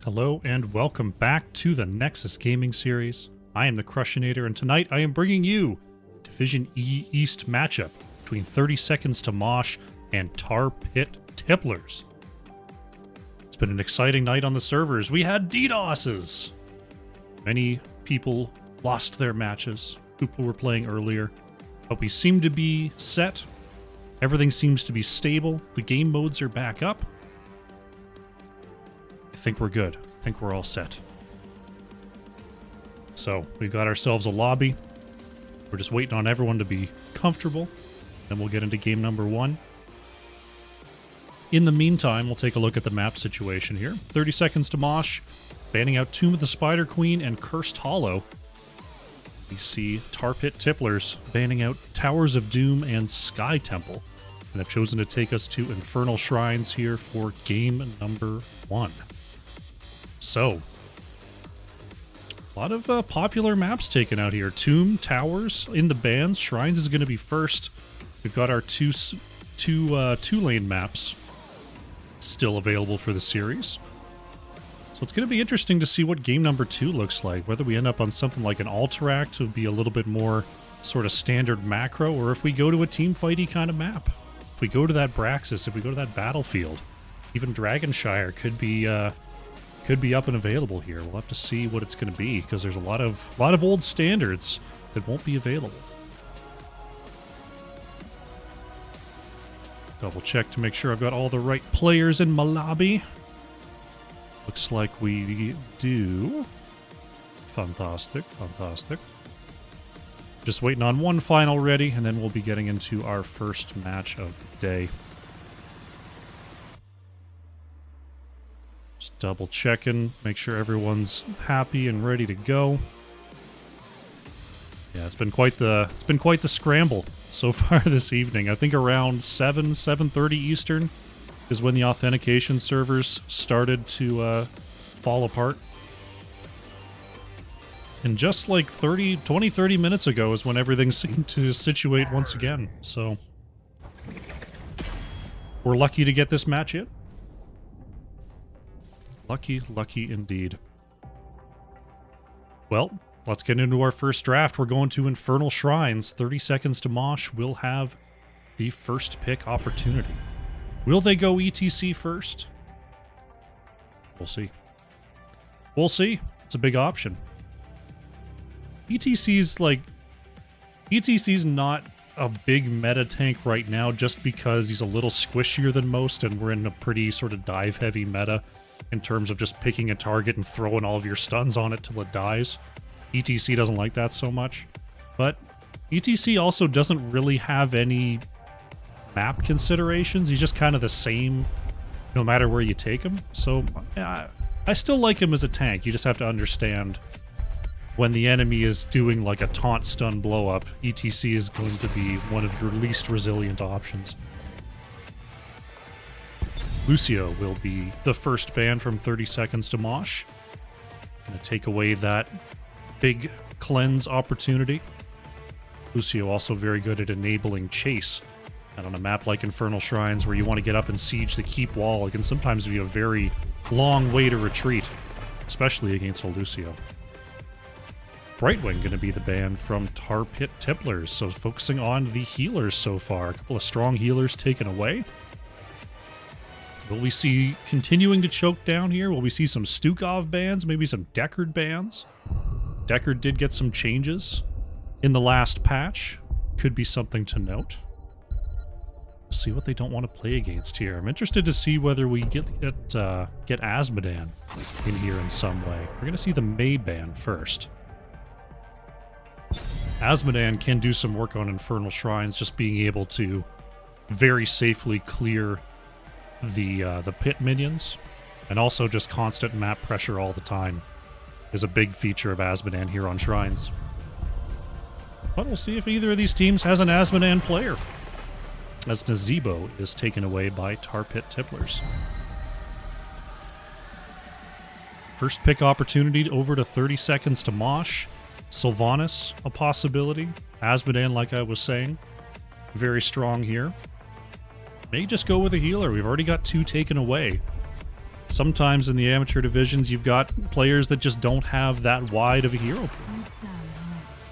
Hello and welcome back to the Nexus Gaming Series. I am the Crushinator, and tonight I am bringing you Division E East matchup between 30 Seconds to Mosh and Tar Pit Tipplers. It's been an exciting night on the servers. We had DDoSes. Many people lost their matches. People were playing earlier, but we seem to be set. Everything seems to be stable. The game modes are back up. I think we're good. I think we're all set. So, we've got ourselves a lobby. We're just waiting on everyone to be comfortable. Then we'll get into game number one. In the meantime, we'll take a look at the map situation here. 30 Seconds to Mosh, banning out Tomb of the Spider Queen and Cursed Hollow. We see Tar Pit Tipplers banning out Towers of Doom and Sky Temple. And have chosen to take us to Infernal Shrines here for game number one. So, a lot of popular maps taken out here. Tomb, Towers in the bans. Shrines is going to be first. We've got our two lane maps still available for the series. So it's going to be interesting to see what game number two looks like. Whether we end up on something like an Alteract to be a little bit more sort of standard macro, or if we go to a team fighty kind of map. If we go to that Braxis, if we go to that Battlefield, even Dragonshire could be up and available here. We'll have to see what it's going to be, because there's a lot of old standards that won't be available. Double check to make sure I've got all the right players in my lobby. Looks like we do. Fantastic, fantastic. Just waiting on one final ready, and then we'll be getting into our first match of the day. Just double checking, make sure everyone's happy and ready to go. Yeah, it's been quite the scramble so far this evening. I think around 7:30 Eastern is when the authentication servers started to fall apart. And just like 20-30 minutes ago is when everything seemed to situate once again. So we're lucky to get this match in. Lucky, lucky indeed. Well, let's get into our first draft. We're going to Infernal Shrines. 30 Seconds to Mosh will have the first pick opportunity. Will they go ETC first? We'll see. We'll see. It's a big option. ETC's not a big meta tank right now just because he's a little squishier than most, and we're in a pretty sort of dive-heavy meta in terms of just picking a target and throwing all of your stuns on it till it dies. ETC doesn't like that so much. But ETC also doesn't really have any map considerations. He's just kind of the same no matter where you take him. So I still like him as a tank. You just have to understand when the enemy is doing like a taunt stun blow up, ETC is going to be one of your least resilient options. Lucio will be the first ban from 30 Seconds to Mosh. Gonna take away that big cleanse opportunity. Lucio also very good at enabling chase. And on a map like Infernal Shrines, where you want to get up and siege the keep wall, it can sometimes be a very long way to retreat, especially against a Lucio. Brightwing going to be the ban from Tar Pit Tipplers, so focusing on the healers so far. A couple of strong healers taken away. Will we see continuing to choke down here? Will we see some Stukov bans, maybe some Deckard bans? Deckard did get some changes in the last patch. Could be something to note. See what they don't want to play against here. I'm interested to see whether we get Azmodan in here in some way. We're going to see the May ban first. Azmodan can do some work on Infernal Shrines, just being able to very safely clear the pit minions, and also just constant map pressure all the time is a big feature of Azmodan here on Shrines. But we'll see if either of these teams has an Azmodan player, as Nazebo is taken away by Tar Pit Tipplers. First pick opportunity over to 30 Seconds to Mosh. Sylvanas, a possibility. Azmodan, like I was saying, very strong here. May just go with a healer. We've already got two taken away. Sometimes in the amateur divisions, you've got players that just don't have that wide of a hero pool.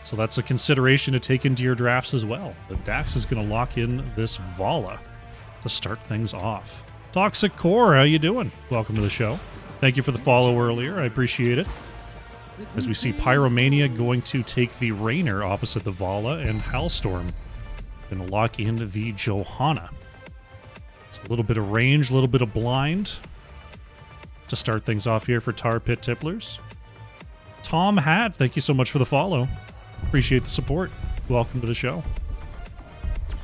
So that's a consideration to take into your drafts as well. But Dax is going to lock in this Vala to start things off. Toxic Core, how you doing? Welcome to the show. Thank you for the follow earlier. I appreciate it. As we see Pyromania going to take the Rainer opposite the Vala, and Halstorm going to lock in the Johanna. So a little bit of range, a little bit of blind to start things off here for Tar Pit Tipplers. Tom Hat, thank you so much for the follow. Appreciate the support. Welcome to the show.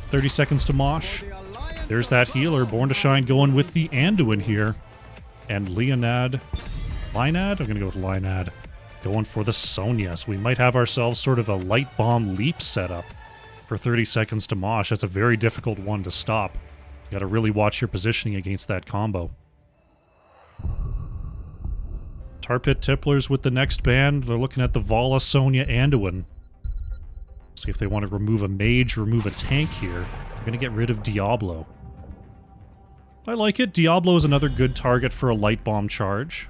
30 seconds to Mosh. There's that healer, Born to Shine, going with the Anduin here. And Linad, I'm going to go with Linad, going for the Sonya. So we might have ourselves sort of a light bomb leap setup for 30 seconds to Mosh. That's a very difficult one to stop. You got to really watch your positioning against that combo. Tar Pit Tipplers with the next band. They're looking at the Vala, Sonya, Anduin. See if they want to remove a mage, remove a tank here. They're going to get rid of Diablo. I like it. Diablo is another good target for a light bomb charge.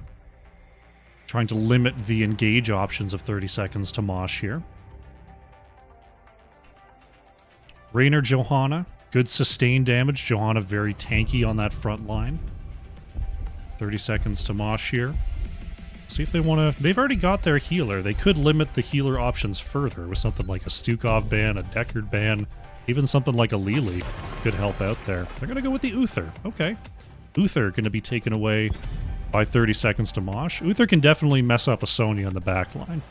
Trying to limit the engage options of 30 seconds to Mosh here. Rainer Johanna. Good sustained damage. Johanna very tanky on that front line. 30 seconds to Mosh here. See if they want to... They've already got their healer. They could limit the healer options further with something like a Stukov ban, a Deckard ban, even something like a Lili could help out there. They're going to go with the Uther. Okay. Uther going to be taken away by 30 seconds to Mosh. Uther can definitely mess up a Sonya in the back line.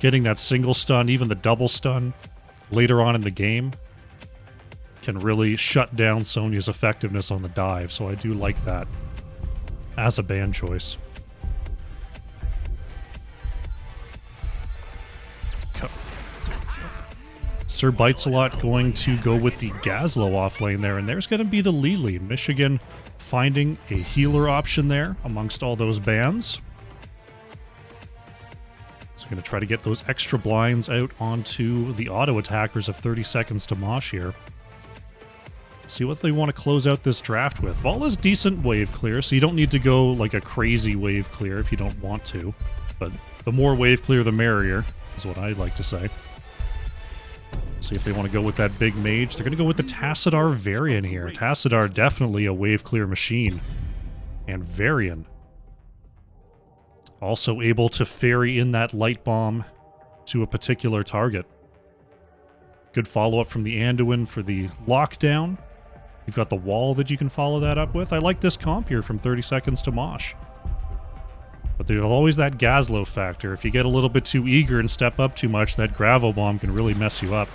Getting that single stun, even the double stun later on in the game can really shut down Sonya's effectiveness on the dive, so I do like that as a ban choice. Sir Bites-A-Lot going to go with the Gazlo off lane there, and there's going to be the Lili. Michigan finding a healer option there amongst all those bans. So going to try to get those extra blinds out onto the auto attackers of 30 seconds to Mosh here. See what they want to close out this draft with. Vala's decent wave clear, so you don't need to go like a crazy wave clear if you don't want to. But the more wave clear, the merrier, is what I'd like to say. See if they want to go with that big mage. They're going to go with the Tassadar Varian here. Tassadar, definitely a wave clear machine. And Varian also able to ferry in that light bomb to a particular target. Good follow-up from the Anduin for the lockdown. You've got the wall that you can follow that up with. I like this comp here from 30 seconds to Mosh. But there's always that Gazlo factor. If you get a little bit too eager and step up too much, that Gravel Bomb can really mess you up.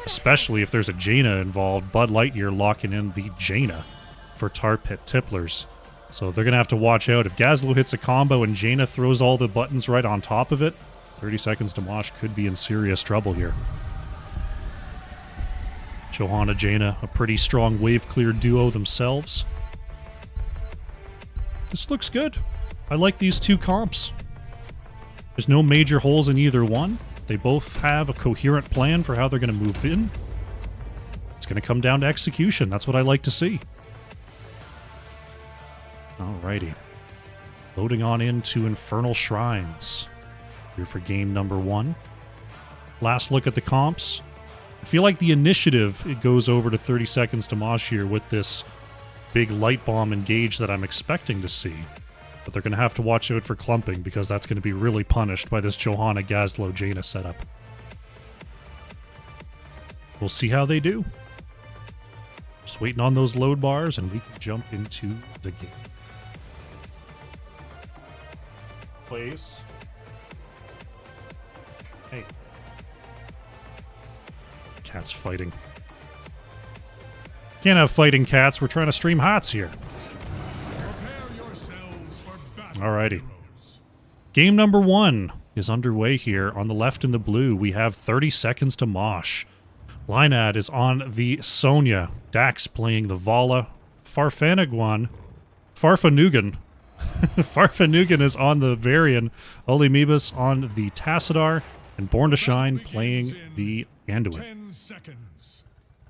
Especially if there's a Jaina involved. Bud Lightyear locking in the Jaina for Tar Pit Tipplers. So they're going to have to watch out. If Gazlo hits a combo and Jaina throws all the buttons right on top of it, 30 seconds to Mosh could be in serious trouble here. Johanna, Jaina, a pretty strong wave clear duo themselves. This looks good. I like these two comps. There's no major holes in either one. They both have a coherent plan for how they're going to move in. It's going to come down to execution. That's what I like to see. Alrighty. Loading on into Infernal Shrines. Here for game number 1. Last look at the comps. I feel like the initiative, it goes over to 30 seconds to Mosh here with this big light bomb engage that I'm expecting to see. But they're going to have to watch out for clumping because that's going to be really punished by this Johanna Gazlo Jaina setup. We'll see how they do. Just waiting on those load bars and we can jump into the game. Please. Hey. Cats fighting. Can't have fighting cats. We're trying to stream HOTS here. Alrighty. Game number 1 is underway here. On the left in the blue, we have 30 seconds to Mosh. Linad is on the Sonya. Dax playing the Vala. Farfanugan. Farfanugan is on the Varian. Olimibus on the Tassadar. And Born to Shine playing the Anduin.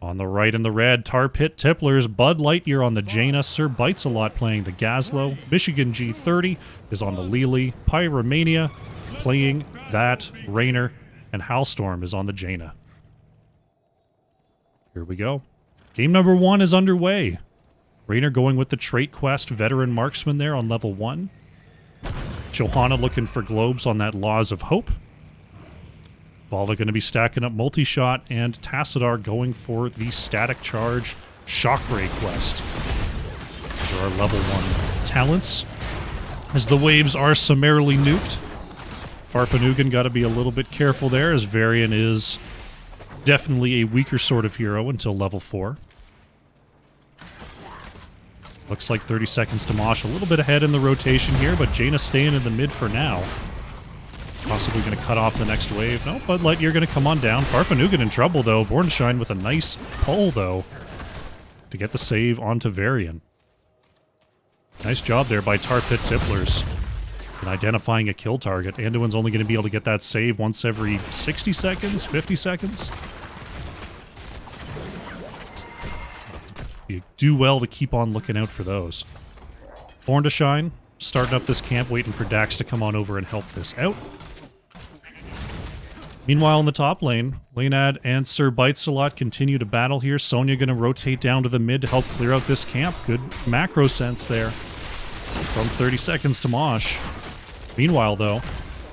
On the right in the red, Tar Pit Tipplers, Bud Lightyear on the Jaina, Sir Bites-A-Lot playing the Gazlo, Michigan G30 is on the Lili, Pyromania playing that, Rainer, and Howlstorm is on the Jaina. Here we go. Game number 1 is underway. Rainer going with the Trait Quest Veteran Marksman there on level 1. Johanna looking for globes on that Laws of Hope. Valda going to be stacking up multi-shot, and Tassadar going for the Static Charge Shockray quest. These are our level 1 talents. As the waves are summarily nuked, Farfanugan got to be a little bit careful there, as Varian is definitely a weaker sort of hero until level 4. Looks like 30 seconds to Mosh, a little bit ahead in the rotation here, but Jaina staying in the mid for now. Possibly going to cut off the next wave. No, Bud Lightyear going to come on down. Farfanugan in trouble, though. Born to Shine with a nice pull, though, to get the save onto Varian. Nice job there by Tar Pit Tipplers in identifying a kill target. Anduin's only going to be able to get that save once every 60 seconds, 50 seconds. You do well to keep on looking out for those. Born to Shine, starting up this camp, waiting for Dax to come on over and help this out. Meanwhile, in the top lane, Lanead and Sir Bites-A-Lot continue to battle here. Sonya going to rotate down to the mid to help clear out this camp. Good macro sense there from 30 seconds to Mosh. Meanwhile, though,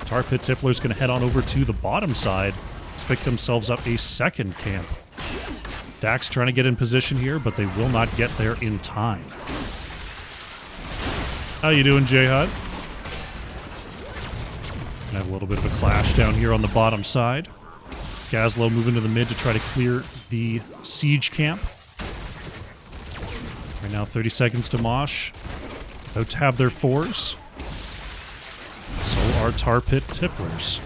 Tar Pit Tippler's going to head on over to the bottom side to pick themselves up a second camp. Dax trying to get in position here, but they will not get there in time. How you doing, J-Hud? Gonna have a little bit of a clash down here on the bottom side. Gazlo moving to the mid to try to clear the siege camp. Right now, 30 seconds to Mosh. About to have their 4s. So are Tar Pit Tipplers.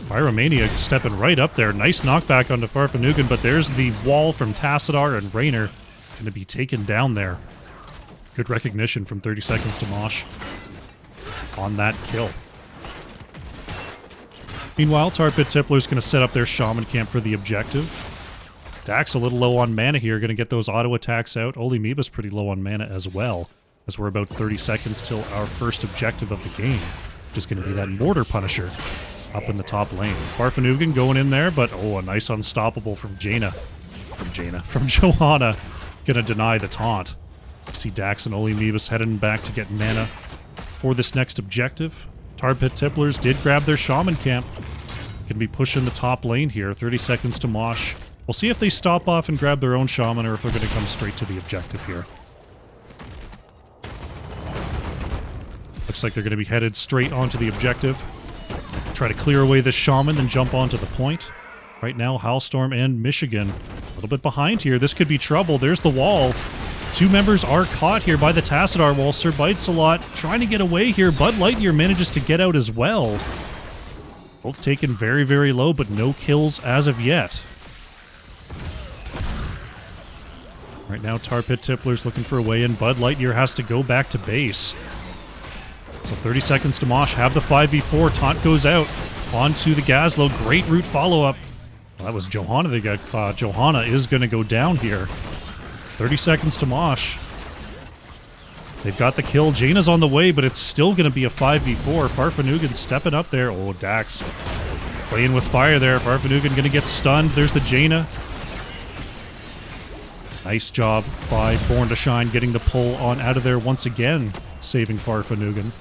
Pyromania stepping right up there. Nice knockback onto Farfanugan, but there's the wall from Tassadar, and Rainer going to be taken down there. Good recognition from 30 seconds to Mosh on that kill. Meanwhile, Tar Pit Tippler's going to set up their Shaman camp for the objective. Dax a little low on mana here, going to get those auto attacks out. Olimeba's pretty low on mana as well, as we're about 30 seconds till our first objective of the game, which is going to be that Mortar Punisher up in the top lane. Farfanugan going in there, but oh, a nice unstoppable from Jaina. From Johanna. Going to deny the taunt. See Dax and Olimebas heading back to get mana for this next objective. Tar Pit Tipplers did grab their Shaman camp. Can be pushing the top lane here. 30 seconds to Mosh. We'll see if they stop off and grab their own Shaman or if they're going to come straight to the objective here. Looks like they're going to be headed straight onto the objective. Try to clear away this Shaman and jump onto the point. Right now, Howlstorm and Michigan a little bit behind here. This could be trouble. There's the wall. 2 members are caught here by the Tassadar wall. Sir Bites-A-Lot trying to get away here. Bud Lightyear manages to get out as well. Both taken very, very low, but no kills as of yet. Right now, Tar Pit Tippler's looking for a way in. Bud Lightyear has to go back to base. So 30 seconds to Mosh. Have the 5v4. Taunt goes out onto the Gazlo. Great root follow-up. Well, that was Johanna that got caught. Johanna is going to go down here. 30 seconds to Mosh. They've got the kill. Jaina's on the way, but it's still going to be a 5v4. Farfanugan stepping up there. Oh, Dax playing with fire there. Farfanugan going to get stunned. There's the Jaina. Nice job by Born to Shine getting the pull on out of there once again, saving Farfanugan.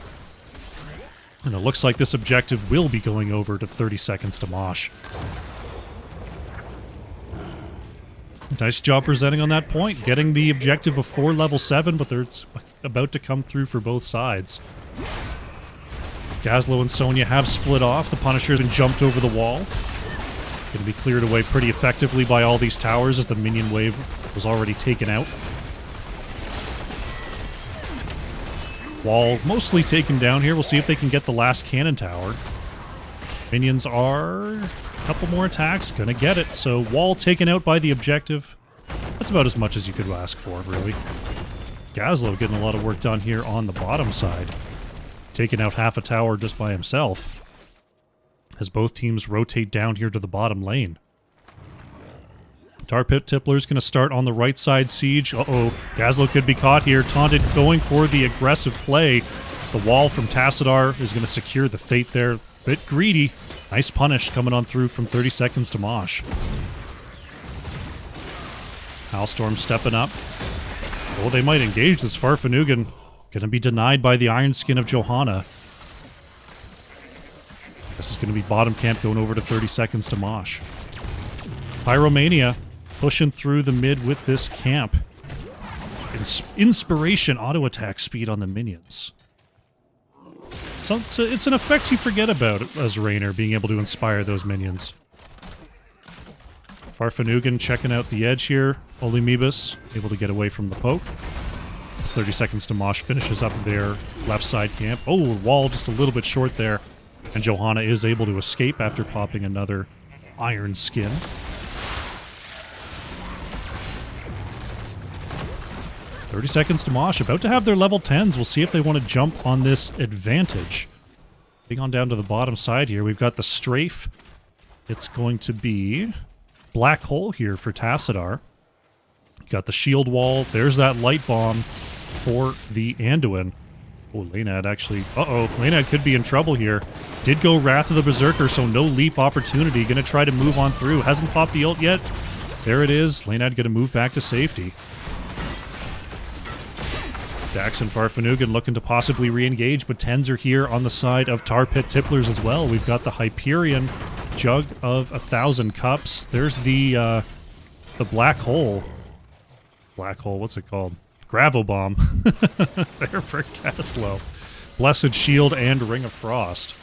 And it looks like this objective will be going over to 30 seconds to Mosh. Nice job presenting on that point. Getting the objective before level 7, but it's about to come through for both sides. Gazlo and Sonya have split off. The Punisher's been jumped over the wall. Going to be cleared away pretty effectively by all these towers as the minion wave was already taken out. Wall mostly taken down here. We'll see if they can get the last cannon tower. Minions are a couple more attacks. Gonna get it. So wall taken out by the objective. That's about as much as you could ask for, really. Gazlo getting a lot of work done here on the bottom side. Taking out half a tower just by himself. As both teams rotate down here to the bottom lane. Tar Pit Tippler's going to start on the right side siege. Uh-oh, Gazlo could be caught here. Taunted going for the aggressive play. The wall from Tassadar is going to secure the fate there. Bit greedy. Nice punish coming on through from 30 seconds to Mosh. Howlstorm stepping up. Oh, they might engage this Farfanugan. Going to be denied by the Iron Skin of Johanna. This is going to be bottom camp going over to 30 seconds to Mosh. Pyromania pushing through the mid with this camp. Inspiration auto attack speed on the minions. So it's an effect you forget about as Raynor, being able to inspire those minions. Farfanugan checking out the edge here. Olimebus able to get away from the poke. 30 seconds to Mosh finishes up their left side camp. Oh, wall just a little bit short there. And Johanna is able to escape after popping another Iron Skin. 30 seconds to Mosh, about to have their level 10s. We'll see if they want to jump on this advantage. Getting on down to the bottom side here, we've got the strafe. It's going to be Black Hole here for Tassadar. Got the shield wall. There's that light bomb for the Anduin. Oh, Laynad actually... Uh-oh, Laynad could be in trouble here. Did go Wrath of the Berserker, so no leap opportunity. Gonna try to move on through. Hasn't popped the ult yet. There it is. Laynad gonna move back to safety. Dax and Farfanugan looking to possibly re-engage, but 10s are here on the side of Tar Pit Tipplers as well. We've got the Hyperion Jug of 1,000 Cups. There's the Black Hole. Black Hole, what's it called? Gravo Bomb. There for Caslow. Blessed Shield and Ring of Frost.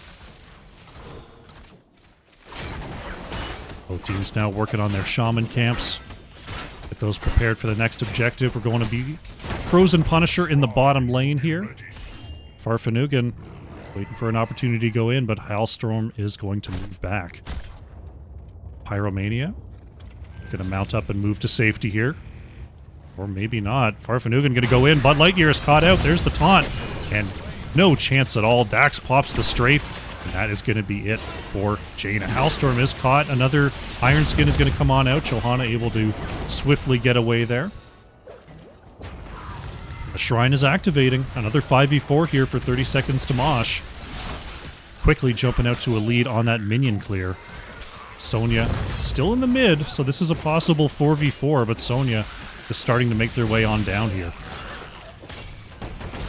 Both teams now working on their Shaman camps. Get those prepared for the next objective. We're going to be Frozen Punisher in the bottom lane here. Farfanugan waiting for an opportunity to go in, but Howlstorm is going to move back. Pyromania gonna mount up and move to safety here. Or maybe not. Farfanugan gonna go in. Bud Lightyear is caught out. There's the taunt. And no chance at all. Dax pops the strafe. And that is gonna be it for Jaina. Howlstorm is caught. Another Iron Skin is gonna come on out. Johanna able to swiftly get away there. The Shrine is activating. Another 5v4 here for 30 seconds to Mosh. Quickly jumping out to a lead on that minion clear. Sonya still in the mid, so this is a possible 4v4, but Sonya is starting to make their way on down here.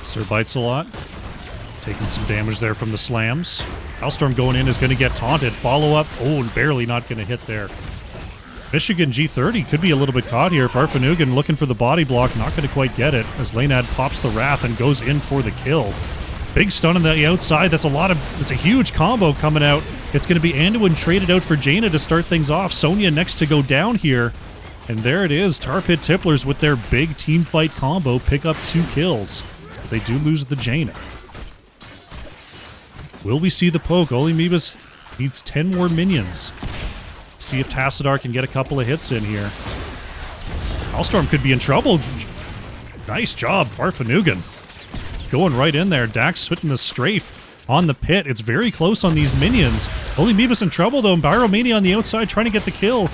Sir bites a lot. Taking some damage there from the slams. Howlstorm going in is going to get taunted. Follow up. Oh, and barely not going to hit there. Michigan G30 could be a little bit caught here. Farfanugan looking for the body block, not going to quite get it, as Laynad pops the Wrath and goes in for the kill. Big stun on the outside. That's a huge combo coming out. It's going to be Anduin traded out for Jaina to start things off. Sonya next to go down here. And there it is. Tar Pit Tipplers with their big team fight combo pick up 2 kills. They do lose the Jaina. Will we see the poke? Olimebus needs 10 more minions. See if Tassadar can get a couple of hits in here. Howlstorm could be in trouble. Nice job, Farfanugan. Going right in there. Dax hitting the strafe on the pit. It's very close on these minions. Olimebus in trouble, though. Pyromania on the outside trying to get the kill.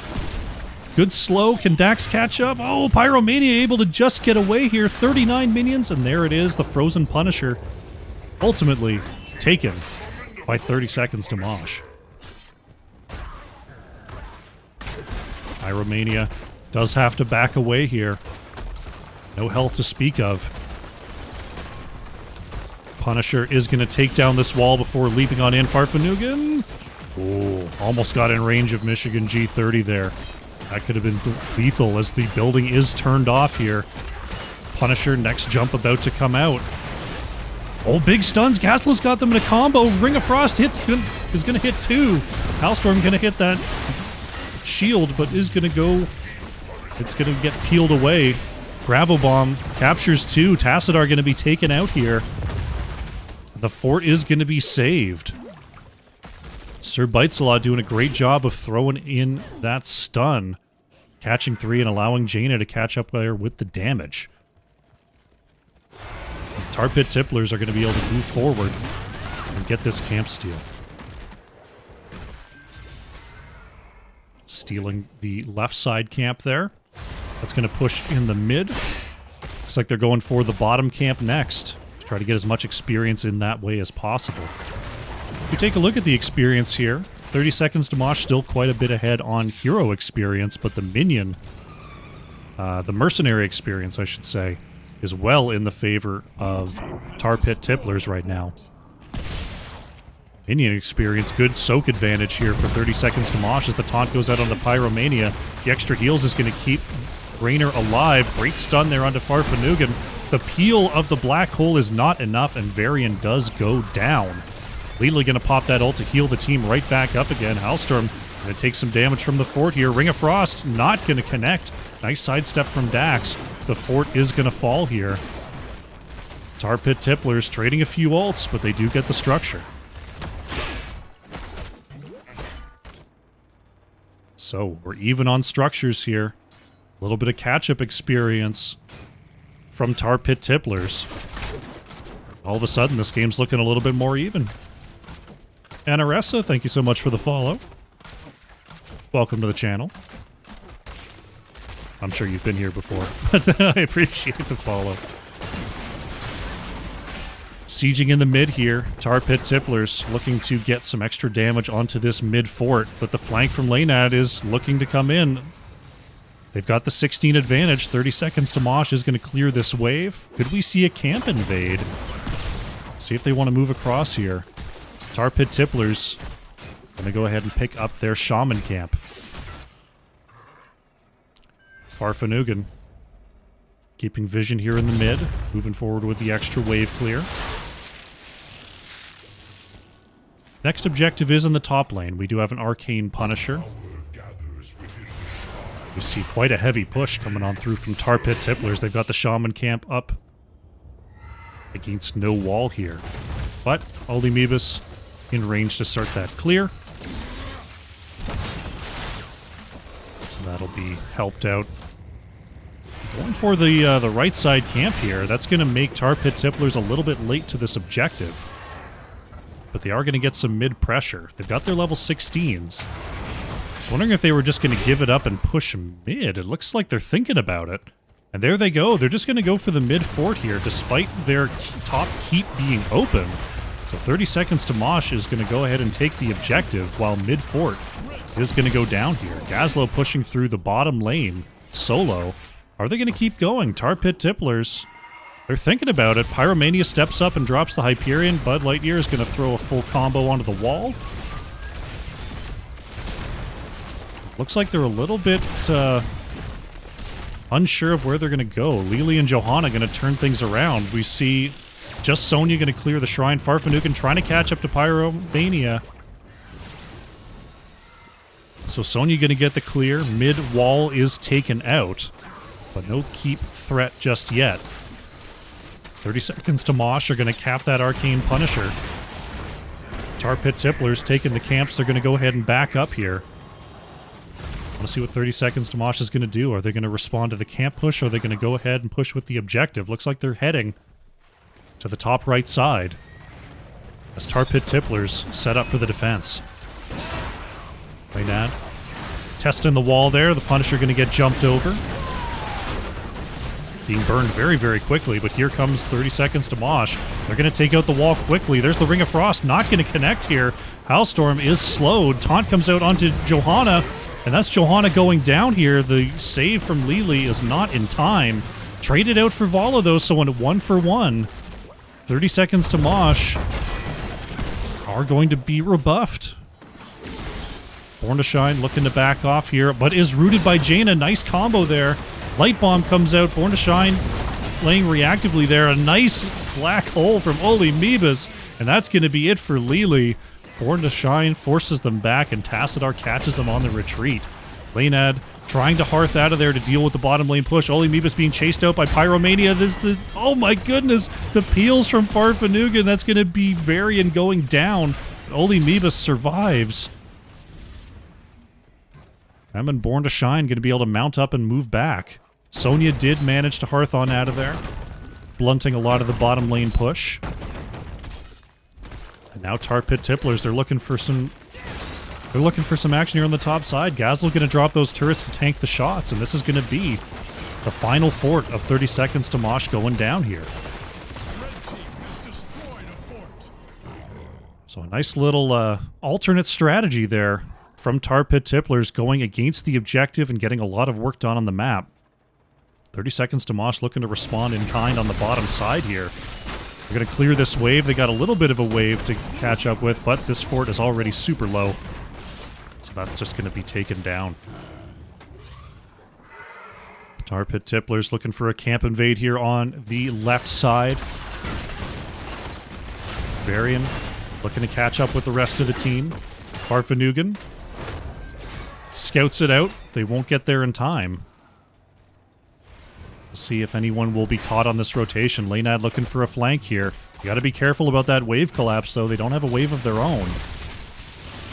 Good slow. Can Dax catch up? Oh, Pyromania able to just get away here. 39 minions, and there it is. The Frozen Punisher ultimately taken by 30 seconds to Mosh. Pyromania does have to back away here. No health to speak of. Punisher is going to take down this wall before leaping on in. Farfanugan. Oh, almost got in range of Michigan G30 there. That could have been lethal as the building is turned off here. Punisher next jump about to come out. Oh, big stuns. Gastel's got them in a combo. Ring of Frost is going to hit 2. Howlstorm going to hit that shield, but is going to go... It's going to get peeled away. Gravo Bomb captures 2. Tassadar going to be taken out here. The fort is going to be saved. Sir Bitesalot doing a great job of throwing in that stun. Catching 3 and allowing Jaina to catch up there with the damage. Tar Pit Tipplers are going to be able to move forward and get this camp steal. stealing the left side camp there. That's going to push in the mid. Looks like they're going for the bottom camp next. Try to get as much experience in that way as possible. If we take a look at the experience here, 30 seconds to Mosh, still quite a bit ahead on hero experience, but the minion, the mercenary experience, I should say, is well in the favor of Tar Pit Tipplers right now. Minion experience, good soak advantage here for 30 seconds to Mosh as the taunt goes out on the Pyromania. The extra heals is going to keep Raynor alive. Great stun there onto Farfanugan. The peel of the black hole is not enough, and Varian does go down. Lily going to pop that ult to heal the team right back up again. Halstorm going to take some damage from the fort here. Ring of Frost not going to connect. Nice sidestep from Dax. The fort is going to fall here. Tar Pit Tipplers trading a few ults, but they do get the structure. So we're even on structures here. A little bit of catch-up experience from Tar Pit Tipplers. All of a sudden, this game's looking a little bit more even. Anaressa, thank you so much for the follow. Welcome to the channel. I'm sure you've been here before, but I appreciate the follow. Sieging in the mid here, Tar Pit Tipplers looking to get some extra damage onto this mid fort, but the flank from Laynad is looking to come in. They've got the 16 advantage. 30 seconds to Mosh is going to clear this wave. Could we see a camp invade? See if they want to move across here. Tar Pit Tipplers going to go ahead and pick up their shaman camp. Farfanugan keeping vision here in the mid, moving forward with the extra wave clear. Next objective is in the top lane. We do have an Arcane Punisher. We see quite a heavy push coming on through from Tar Pit Tipplers. They've got the shaman camp up against no wall here. But Olimebus in range to start that clear. So that'll be helped out. Going for the right side camp here. That's going to make Tar Pit Tipplers a little bit late to this objective. But they are going to get some mid pressure. They've got their level 16s. I was wondering if they were just going to give it up and push mid. It looks like they're thinking about it. And there they go. They're just going to go for the mid fort here, despite their top keep being open. So 30 seconds to Mosh is going to go ahead and take the objective, while mid fort is going to go down here. Gazlo pushing through the bottom lane solo. Are they going to keep going? Tar Pit Tipplers, they're thinking about it. Pyromania steps up and drops the Hyperion. Bud Lightyear is going to throw a full combo onto the wall. Looks like they're a little bit unsure of where they're going to go. Lily and Johanna going to turn things around. We see just Sonya going to clear the shrine. Farfanugan trying to catch up to Pyromania. So Sonya going to get the clear. Mid wall is taken out, but no keep threat just yet. 30 seconds to Mosh are going to cap that Arcane Punisher. Tar Pit Tipplers taking the camps. They're going to go ahead and back up here. I want to see what 30 seconds to Mosh is going to do. Are they going to respond to the camp push, or are they going to go ahead and push with the objective? Looks like they're heading to the top right side as Tar Pit Tipplers set up for the defense. Laynad testing the wall there. The Punisher going to get jumped over. Being burned very, very quickly, but here comes 30 seconds to Mosh. They're going to take out the wall quickly. There's the Ring of Frost, not going to connect here. Howlstorm is slowed. Taunt comes out onto Johanna, and that's Johanna going down here. The save from Lily is not in time. Traded out for Vala, though, so in 1-for-1. 30 seconds to Mosh are going to be rebuffed. Born to Shine looking to back off here, but is rooted by Jaina. Nice combo there. Light Bomb comes out. Born to Shine playing reactively there. A nice black hole from Olimebus, and that's going to be it for Lily. Born to Shine forces them back, and Tassadar catches them on the retreat. Laynad trying to hearth out of there to deal with the bottom lane push. Olimebus being chased out by Pyromania. Oh my goodness, the peels from Farfanugan. That's going to be Varian going down. Olimebus survives. Them and Born to Shine going to be able to mount up and move back. Sonya did manage to hearth on out of there, blunting a lot of the bottom lane push. And now Tar Pit Tipplers, they're looking They're looking for some action here on the top side. Gazlo going to drop those turrets to tank the shots, and this is going to be the final fort of 30 seconds to Mosh going down here. So a nice little alternate strategy there from Tar Pit Tipplers, going against the objective and getting a lot of work done on the map. 30 seconds to Mosh looking to respond in kind on the bottom side here. They're going to clear this wave. They got a little bit of a wave to catch up with, but this fort is already super low. So that's just going to be taken down. Tar Pit Tipplers looking for a camp invade here on the left side. Varian looking to catch up with the rest of the team. Farfanugan scouts it out. They won't get there in time. We'll see if anyone will be caught on this rotation. Laynad looking for a flank here. You got to be careful about that wave collapse, though. They don't have a wave of their own.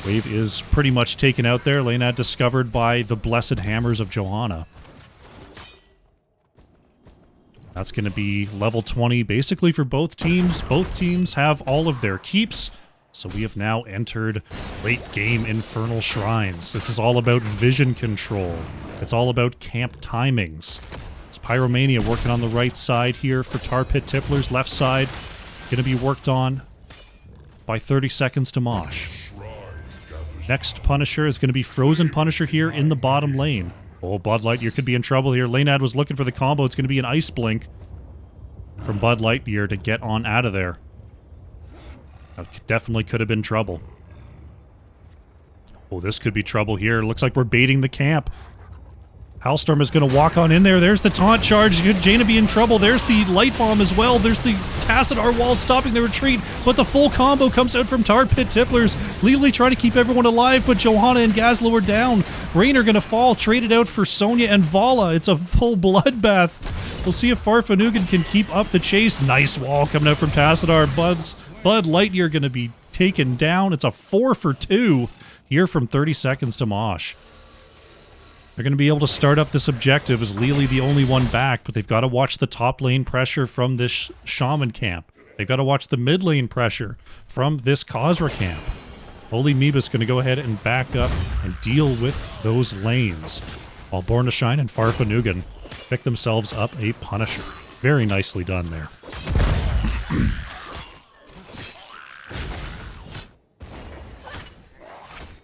Wave is pretty much taken out there. Laynad discovered by the blessed hammers of Johanna. That's going to be level 20 basically for both teams. Both teams have all of their keeps. So we have now entered late game Infernal Shrines. This is all about vision control. It's all about camp timings. It's Pyromania working on the right side here for Tar Pit Tipplers. Left side going to be worked on by 30 seconds to Mosh. Next Punisher is going to be Frozen Punisher here in the bottom lane. Oh, Bud Lightyear could be in trouble here. Laynad was looking for the combo. It's going to be an Ice Blink from Bud Lightyear to get on out of there. That definitely could have been trouble. Oh, this could be trouble here. Looks like we're baiting the camp. Howlstorm is going to walk on in there. There's the taunt charge. Jaina be in trouble. There's the light bomb as well. There's the Tassadar wall stopping the retreat. But the full combo comes out from Tar Pit Tipplers. Legally trying to keep everyone alive, but Johanna and Gazlo are down. Rainer going to fall. Traded out for Sonya and Vala. It's a full bloodbath. We'll see if Farfanugan can keep up the chase. Nice wall coming out from Tassadar. Bud Lightyear going to be taken down. It's a 4 for 2 here from 30 seconds to Mosh. They're going to be able to start up this objective as Lily the only one back, but they've got to watch the top lane pressure from this Shaman camp. They've got to watch the mid lane pressure from this Khazra camp. Holy Meba's going to go ahead and back up and deal with those lanes, while Born to Shine and Farfanugan pick themselves up a Punisher. Very nicely done there.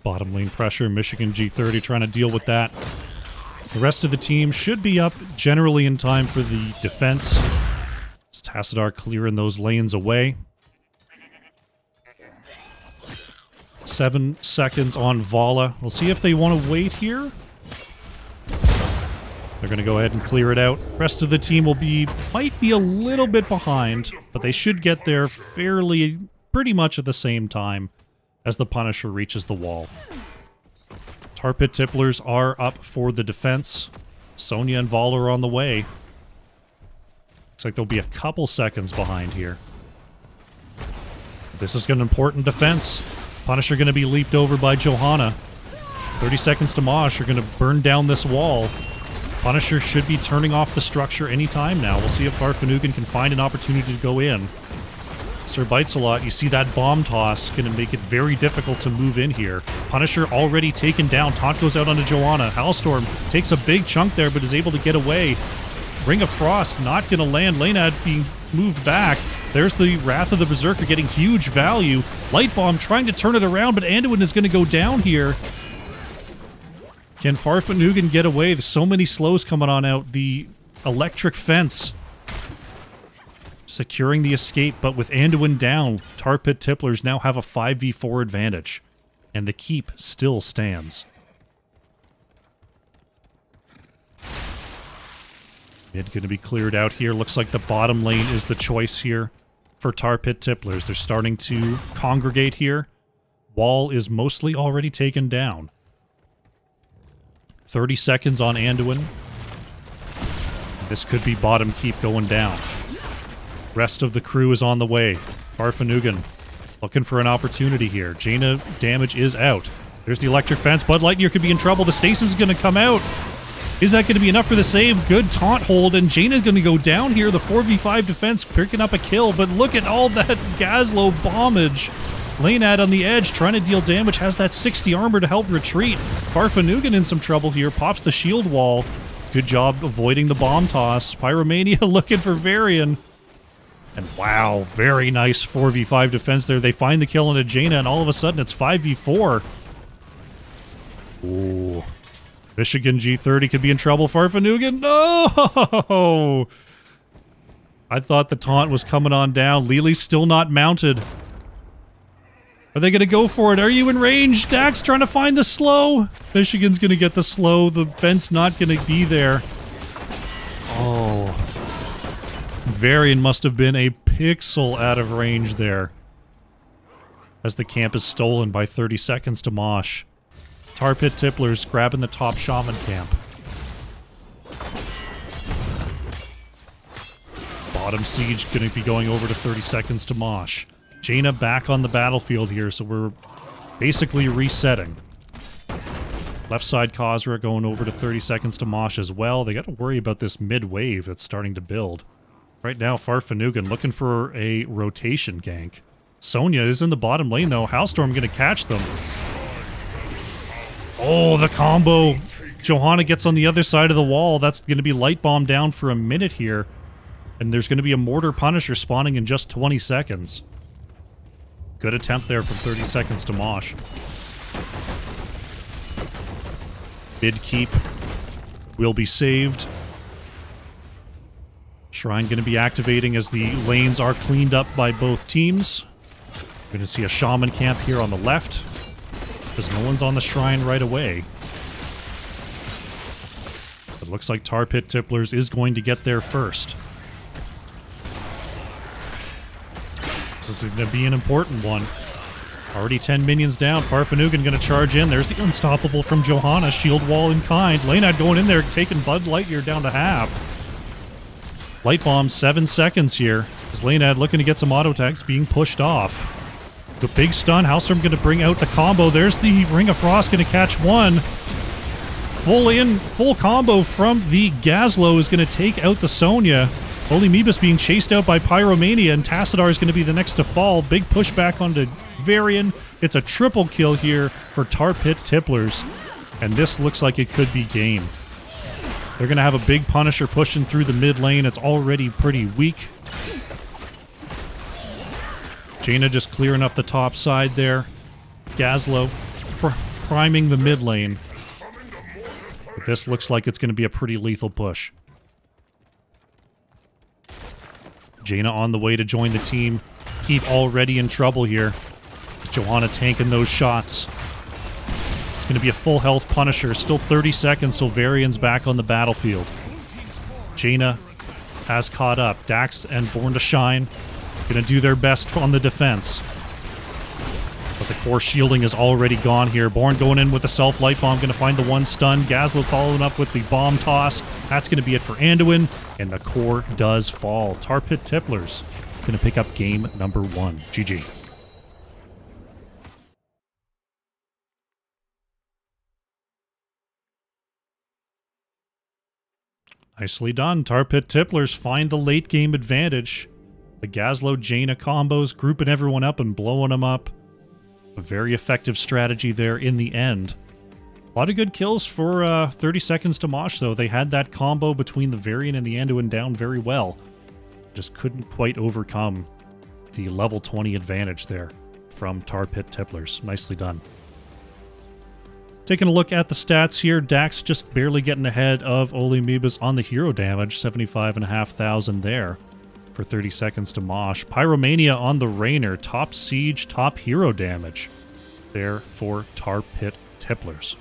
Bottom lane pressure, Michigan G30 trying to deal with that. The rest of the team should be up generally in time for the defense. It's Tassadar clearing those lanes away. 7 seconds on Vala. We'll see if they want to wait here. They're going to go ahead and clear it out. Rest of the team might be a little bit behind, but they should get there pretty much at the same time as the Punisher reaches the wall. Tar Pit Tipplers are up for the defense. Sonya and Vala are on the way. Looks like they'll be a couple seconds behind here. This is an important defense. Punisher going to be leaped over by Johanna. 30 seconds to Mosh are going to burn down this wall. Punisher should be turning off the structure anytime now. We'll see if Farfanugan can find an opportunity to go in. Sir Bites a lot. You see that bomb toss going to make it very difficult to move in here. Punisher already taken down. Taunt goes out onto Johanna. Howlstorm takes a big chunk there, but is able to get away. Ring of Frost not going to land. Laynad being moved back. There's the Wrath of the Berserker getting huge value. Light Bomb trying to turn it around, but Anduin is going to go down here. Can Farfanugan get away? There's so many slows coming on out. The electric fence securing the escape, but with Anduin down, Tar Pit Tipplers now have a 5v4 advantage, and the keep still stands. Mid going to be cleared out here. Looks like the bottom lane is the choice here for Tar Pit Tipplers. They're starting to congregate here. Wall is mostly already taken down. 30 seconds on Anduin. This could be bottom keep going down. Rest of the crew is on the way. Farfanugan looking for an opportunity here. Jaina damage is out. There's the electric fence. Bud Lightyear could be in trouble. The stasis is going to come out. Is that going to be enough for the save? Good taunt hold, and Jaina's going to go down here. The 4v5 defense picking up a kill, but look at all that Gazlo bombage Lanead on the edge, trying to deal damage, has that 60 armor to help retreat. Farfanugan in some trouble here, pops the shield wall. Good job avoiding the bomb toss. Pyromania looking for Varian. And wow, very nice 4v5 defense there. They find the kill on a Jaina, and all of a sudden it's 5v4. Ooh. Michigan G30 could be in trouble. Farfanugan, no! I thought the taunt was coming on down. Lily's still not mounted. Are they going to go for it? Are you in range? Dax trying to find the slow. Michigan's going to get the slow. The vent's not going to be there. Oh. Varian must have been a pixel out of range there. As the camp is stolen by 30 seconds to Mosh. Tar Pit Tipplers grabbing the top shaman camp. Bottom siege going to be going over to 30 seconds to Mosh. Jaina back on the battlefield here, so we're basically resetting. Left side Khosra going over to 30 seconds to Mosh as well. They got to worry about this mid-wave that's starting to build. Right now, Farfanugan looking for a rotation gank. Sonya is in the bottom lane, though. Howlstorm going to catch them. Oh, the combo. Johanna gets on the other side of the wall. That's going to be Light Bomb down for a minute here. And there's going to be a Mortar Punisher spawning in just 20 seconds. Good attempt there from 30 seconds to Mosh. Mid keep will be saved. Shrine going to be activating as the lanes are cleaned up by both teams. We're going to see a Shaman camp here on the left, because no one's on the Shrine right away. It looks like Tar Pit Tipplers is going to get there first. This is going to be an important one. Already 10 minions down. Farfanugan going to charge in. There's the Unstoppable from Johanna. Shield wall in kind. Lanead going in there, taking Bud Lightyear down to half. Light Bomb, 7 seconds here. As Lanead looking to get some auto attacks, being pushed off. The big stun. Howlstorm going to bring out the combo. There's the Ring of Frost going to catch one. Full combo from the Gazlo is going to take out the Sonya. Olymebus being chased out by Pyromania, and Tassadar is going to be the next to fall. Big pushback onto Varian. It's a triple kill here for Tar Pit Tipplers, and this looks like it could be game. They're going to have a big Punisher pushing through the mid lane. It's already pretty weak. Jaina just clearing up the top side there. Gazlo priming the mid lane. But this looks like it's going to be a pretty lethal push. Jaina on the way to join the team. Keep already in trouble here. Johanna tanking those shots. It's going to be a full health Punisher. Still 30 seconds till Varian's back on the battlefield. Jaina has caught up. Dax and Born to Shine going to do their best on the defense. But the core shielding is already gone here. Born going in with the self-light bomb, going to find the one stun. Gazlo following up with the bomb toss. That's going to be it for Anduin, and the core does fall. Tar Pit Tipplers going to pick up game number 1. GG. Nicely done. Tar Pit Tipplers find the late game advantage. The Gazlo Jaina combos, grouping everyone up and blowing them up. A very effective strategy there in the end. A lot of good kills for 30 seconds to Mosh, though. They had that combo between the Varian and the Anduin down very well. Just couldn't quite overcome the level 20 advantage there from Tar Pit Tipplers. Nicely done. Taking a look at the stats here, Dax just barely getting ahead of Olymebus on the hero damage, 75,500 there. For 30 seconds to Mosh. Pyromania on the Rainer. Top siege, top hero damage. There for Tar Pit Tipplers.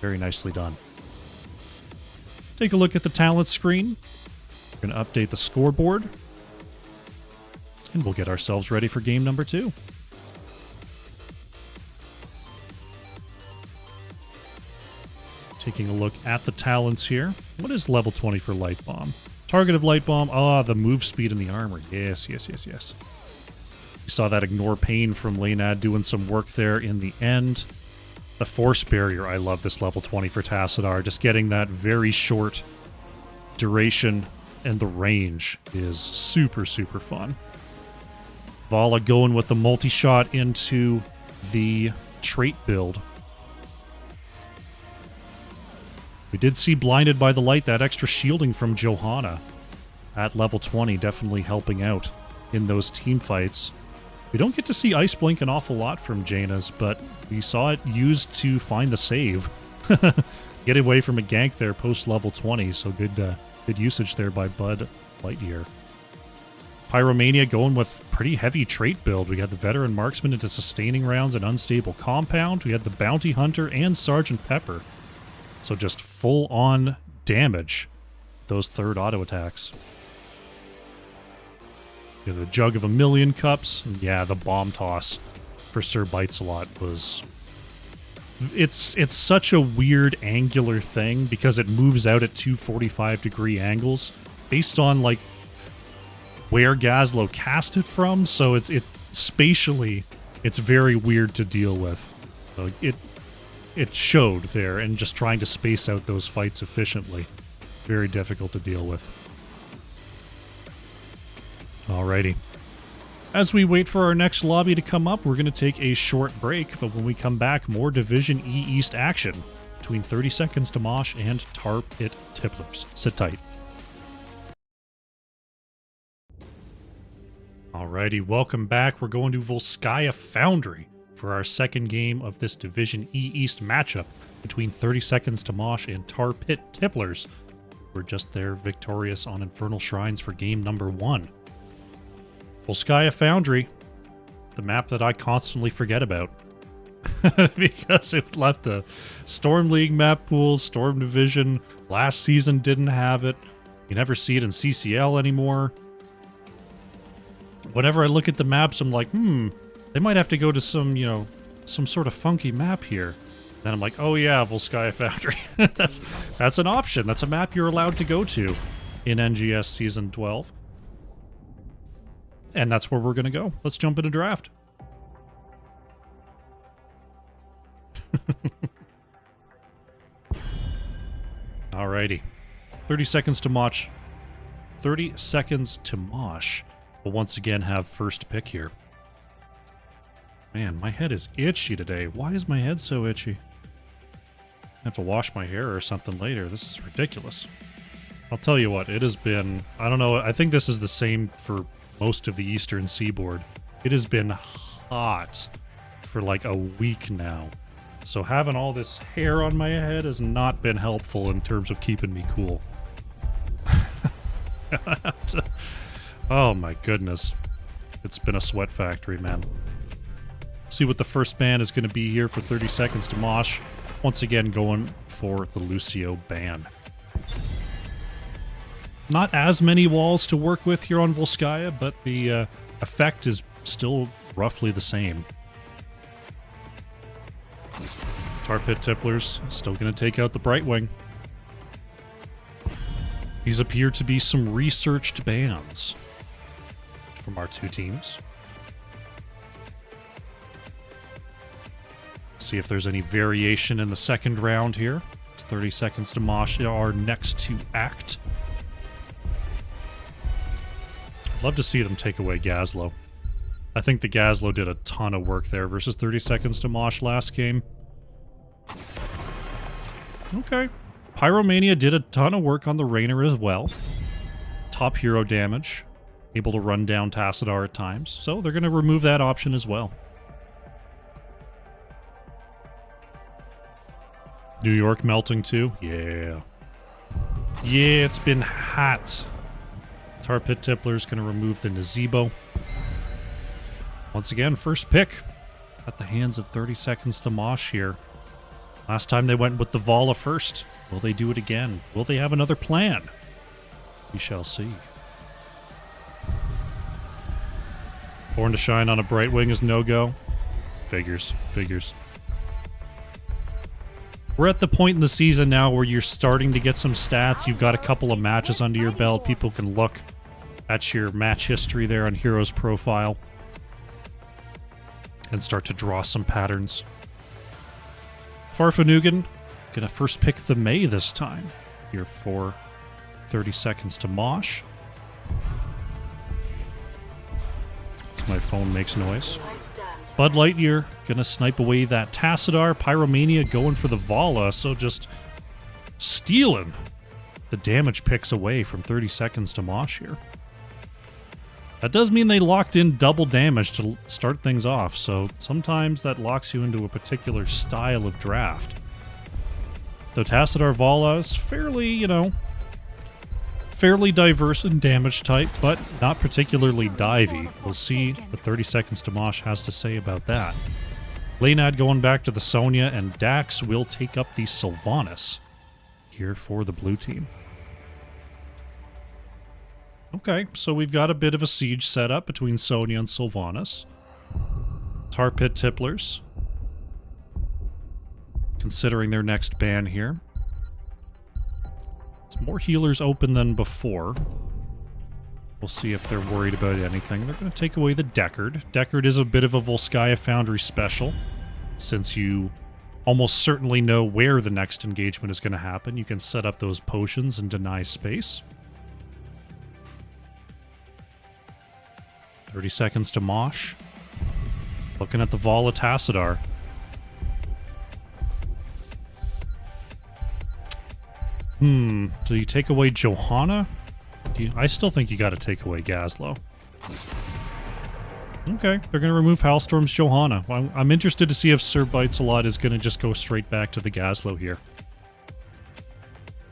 Very nicely done. Take a look at the talent screen. We're going to update the scoreboard. And we'll get ourselves ready for game number 2. Taking a look at the talents here. What is level 20 for Light Bomb? Targeted Light Bomb. Ah, the move speed and the armor. Yes. You saw that Ignore Pain from Lanead doing some work there in the end. The Force Barrier. I love this level 20 for Tassadar. Just getting that very short duration and the range is super, super fun. Vala going with the multi-shot into the trait build. We did see Blinded by the Light, that extra shielding from Johanna at level 20, definitely helping out in those team fights. We don't get to see Ice Blink an awful lot from Jaina's, but we saw it used to find the save. Get away from a gank there post level 20, so good usage there by Bud Lightyear. Pyromania going with pretty heavy trait build. We had the Veteran Marksman into sustaining rounds and unstable compound. We had the Bounty Hunter and Sergeant Pepper. So just full-on damage, those third auto attacks. Yeah, the Jug of a Million Cups. And yeah, the Bomb Toss for Sir Bites-a-Lot was... It's such a weird angular thing because it moves out at 245-degree angles based on, like, where Gazlo cast it from, so it spatially, it's very weird to deal with. So it showed there, and just trying to space out those fights efficiently. Very difficult to deal with. Alrighty. As we wait for our next lobby to come up, we're going to take a short break, but when we come back, more Division E East action between 30 Seconds to Mosh and Tar Pit Tipplers. Sit tight. Alrighty, welcome back. We're going to Volskaya Foundry for our second game of this Division E East matchup between 30 Seconds to Mosh and Tar Pit Tipplers. We're just there victorious on Infernal Shrines for game number 1. Volskaya Foundry, the map that I constantly forget about because it left the Storm League map pool, Storm Division. Last season didn't have it. You never see it in CCL anymore. Whenever I look at the maps, I'm like, they might have to go to some, some sort of funky map here. Then I'm like, oh yeah, Volskaya Foundry. that's an option. That's a map you're allowed to go to in NGS Season 12. And that's where we're going to go. Let's jump into draft. Alrighty. 30 seconds to Mosh. 30 seconds to Mosh. We'll once again have first pick here. Man, my head is itchy today. Why is my head so itchy? I have to wash my hair or something later. This is ridiculous. I'll tell you what, it has been... I don't know, I think this is the same for most of the Eastern Seaboard. It has been hot for like a week now. So having all this hair on my head has not been helpful in terms of keeping me cool. Oh my goodness. It's been a sweat factory, man. See what the first ban is going to be here for 30 seconds to Mosh. Once again going for the Lucio ban. Not as many walls to work with here on Volskaya, but the effect is still roughly the same. Tar Pit Tipplers still going to take out the Brightwing. These appear to be some researched bans from our two teams. See if there's any variation in the second round here. It's 30 seconds to Mosh, our next to act. Love to see them take away Gazlo. I think the Gazlo did a ton of work there versus 30 seconds to Mosh last game. Okay. Pyromania did a ton of work on the Rainer as well. Top hero damage. Able to run down Tassadar at times. So they're going to remove that option as well. New York melting too? Yeah. Yeah, it's been hot. Tar Pit Tippler's going to remove the Nazebo. Once again, first pick at the hands of 30 seconds to Mosh here. Last time they went with the Vala first. Will they do it again? Will they have another plan? We shall see. Born to Shine on a Brightwing is no-go. Figures. We're at the point in the season now where you're starting to get some stats. You've got a couple of matches under your belt. People can look at your match history there on Hero's profile and start to draw some patterns. Farfanugan gonna first pick the May this time. Here for 30 seconds to Mosh. My phone makes noise. Bud Lightyear gonna snipe away that Tassadar. Pyromania going for the Vala, so just stealing the damage picks away from 30 seconds to Mosh here. That does mean they locked in double damage to start things off, so sometimes that locks you into a particular style of draft. Though Tassadar Vala is fairly, fairly diverse in damage type, but not particularly divey. We'll see what 30 seconds to Mosh has to say about that. Laynad going back to the Sonya, and Dax will take up the Sylvanas here for the blue team. Okay, so we've got a bit of a siege set up between Sonya and Sylvanas. Tar Pit Tipplers considering their next ban here. It's more healers open than before. We'll see if they're worried about anything. They're going to take away the Deckard. Deckard is a bit of a Volskaya Foundry special, since you almost certainly know where the next engagement is going to happen. You can set up those potions and deny space. 30 seconds to Mosh. Looking at the Vala Tassadar. Do you take away Johanna? I still think you got to take away Gazlo. Okay, they're going to remove Halstorm's Johanna. I'm interested to see if Sir Bites-A-Lot is going to just go straight back to the Gazlo here.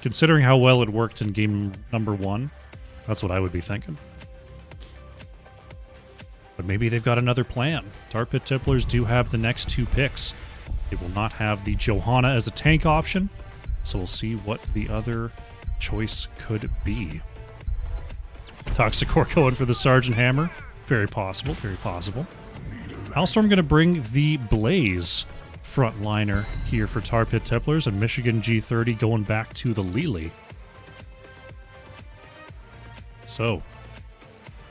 Considering how well it worked in game number 1, that's what I would be thinking. But maybe they've got another plan. Tar Pit Tipplers do have the next 2 picks. They will not have the Johanna as a tank option, so we'll see what the other choice could be. Toxicor going for the Sergeant Hammer. Very possible, very possible. Halstorm going to bring the Blaze frontliner here for Tar Pit Tipplers, and Michigan G30 going back to the Lili. So,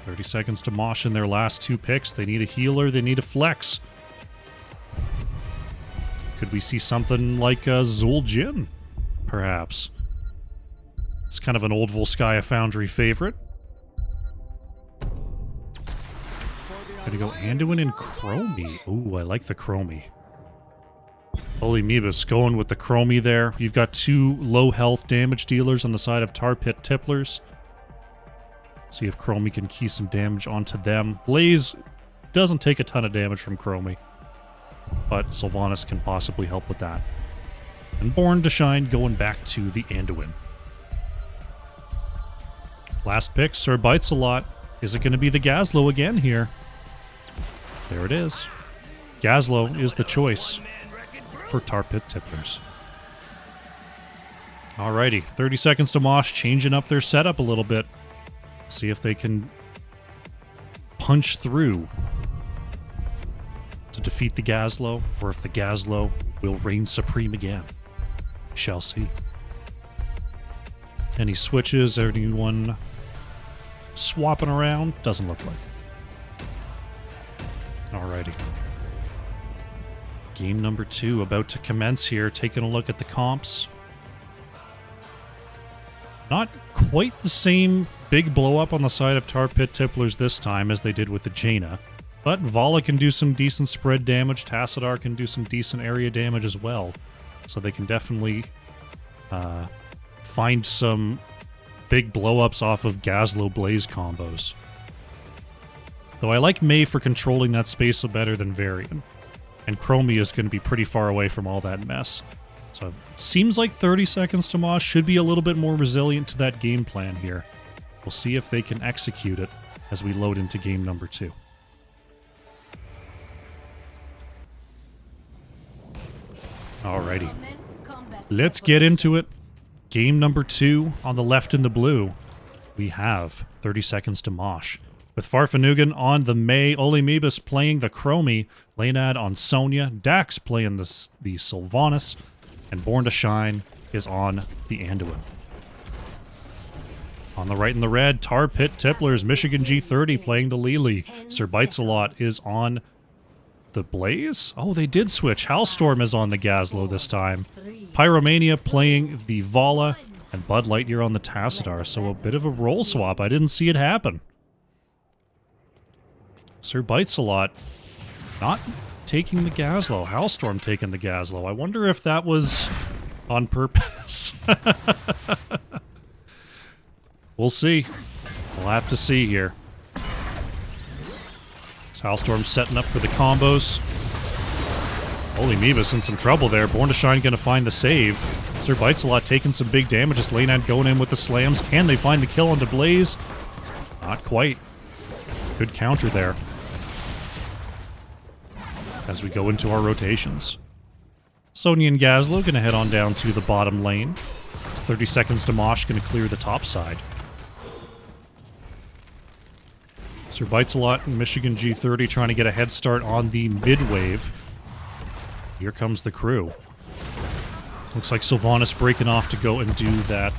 30 seconds to Mosh in their last 2 picks. They need a healer, they need a flex. Could we see something like Zul'jin, perhaps? It's kind of an old Volskaya Foundry favorite. Gonna go Anduin and Chromie. Ooh, I like the Chromie. Holy Meebus going with the Chromie there. You've got 2 low health damage dealers on the side of Tar Pit Tipplers. See if Chromie can key some damage onto them. Blaze doesn't take a ton of damage from Chromie, but Sylvanas can possibly help with that. And Born to Shine going back to the Anduin. Last pick, Sir Bites-A-Lot. Is it going to be the Gazlo again here? There it is. Gazlo is the choice for Tar Pit Tipplers. Alrighty, 30 seconds to Mosh, changing up their setup a little bit. See if they can punch through to defeat the Gazlo, or if the Gazlo will reign supreme again. We shall see. Any switches? Anyone swapping around? Doesn't look like. Alrighty. Game number 2 about to commence here. Taking a look at the comps. Not quite the same big blow up on the side of Tar Pit Tipplers this time as they did with the Jaina. But Vala can do some decent spread damage. Tassadar can do some decent area damage as well. So they can definitely find some big blow ups off of Gazlo Blaze combos. Though I like Mei for controlling that space better than Varian. And Chromie is going to be pretty far away from all that mess. So it seems like 30 seconds to Mosh should be a little bit more resilient to that game plan here. We'll see if they can execute it as we load into game number 2. Alrighty. Let's get into it. Game number 2 on the left in the blue. We have 30 seconds to Mosh. With Farfanugan on the Mei, Oli Meebus playing the Chromie, Laynad on Sonya, Dax playing the Sylvanas, and Born to Shine is on the Anduin. On the right in the red, Tar Pit Tipplers, Michigan G30 playing the Lili. Sir Bites-A-Lot is on the Blaze? Oh, they did switch. Halstorm is on the Gazlo this time. Pyromania playing the Vala, and Bud Lightyear on the Tassadar, so a bit of a role swap. I didn't see it happen. Sir Bites a lot. Not taking the Gazlowe. Howlstorm taking the Gazlowe. I wonder if that was on purpose. We'll see. We'll have to see here. Howlstorm setting up for the combos. Holy Meebus in some trouble there. Born to Shine gonna find the save. Sir Bites a lot taking some big damage. Just Laynad going in with the slams. Can they find the kill onto Blaze? Not quite. Good counter there. As we go into our rotations. Sonya and Gazlowe gonna head on down to the bottom lane. It's 30 seconds to Mosh gonna clear the top side. Sir Bites a lot in Michigan G30 trying to get a head start on the mid wave. Here comes the crew. Looks like Sylvanas breaking off to go and do that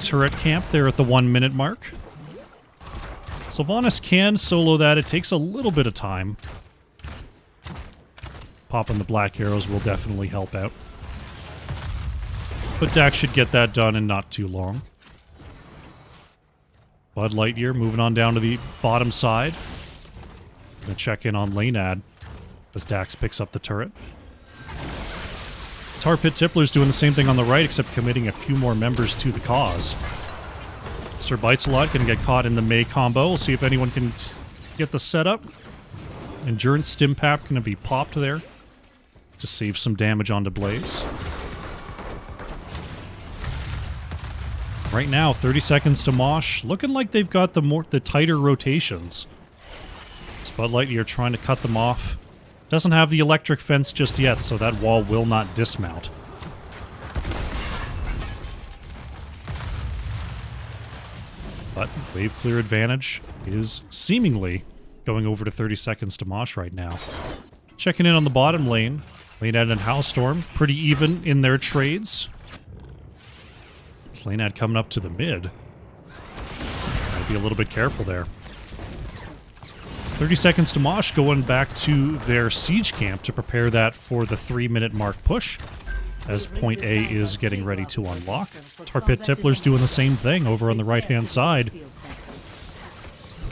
turret camp there at the 1 minute mark. Sylvanas can solo that. It takes a little bit of time. Popping the black arrows will definitely help out. But Dax should get that done in not too long. Bud Lightyear moving on down to the bottom side. Gonna check in on Laynad as Dax picks up the turret. Tar Pit Tipplers doing the same thing on the right, except committing a few more members to the cause. Sir Bites a lot, gonna get caught in the Mei combo. We'll see if anyone can get the setup. Endurance Stimpap gonna be popped there to save some damage onto Blaze. Right now, 30 seconds to Mosh. Looking like they've got the tighter rotations. Bud Lightyear trying to cut them off. Doesn't have the electric fence just yet, so that wall will not dismount. But wave clear advantage is seemingly going over to 30 seconds to Mosh right now. Checking in on the bottom lane. Laynad and Howlstorm, pretty even in their trades. Laynad coming up to the mid. Might be a little bit careful there. 30 seconds to Mosh going back to their siege camp to prepare that for the 3 minute mark push. As point A is getting ready to unlock. Tar Pit Tipplers doing the same thing over on the right hand side.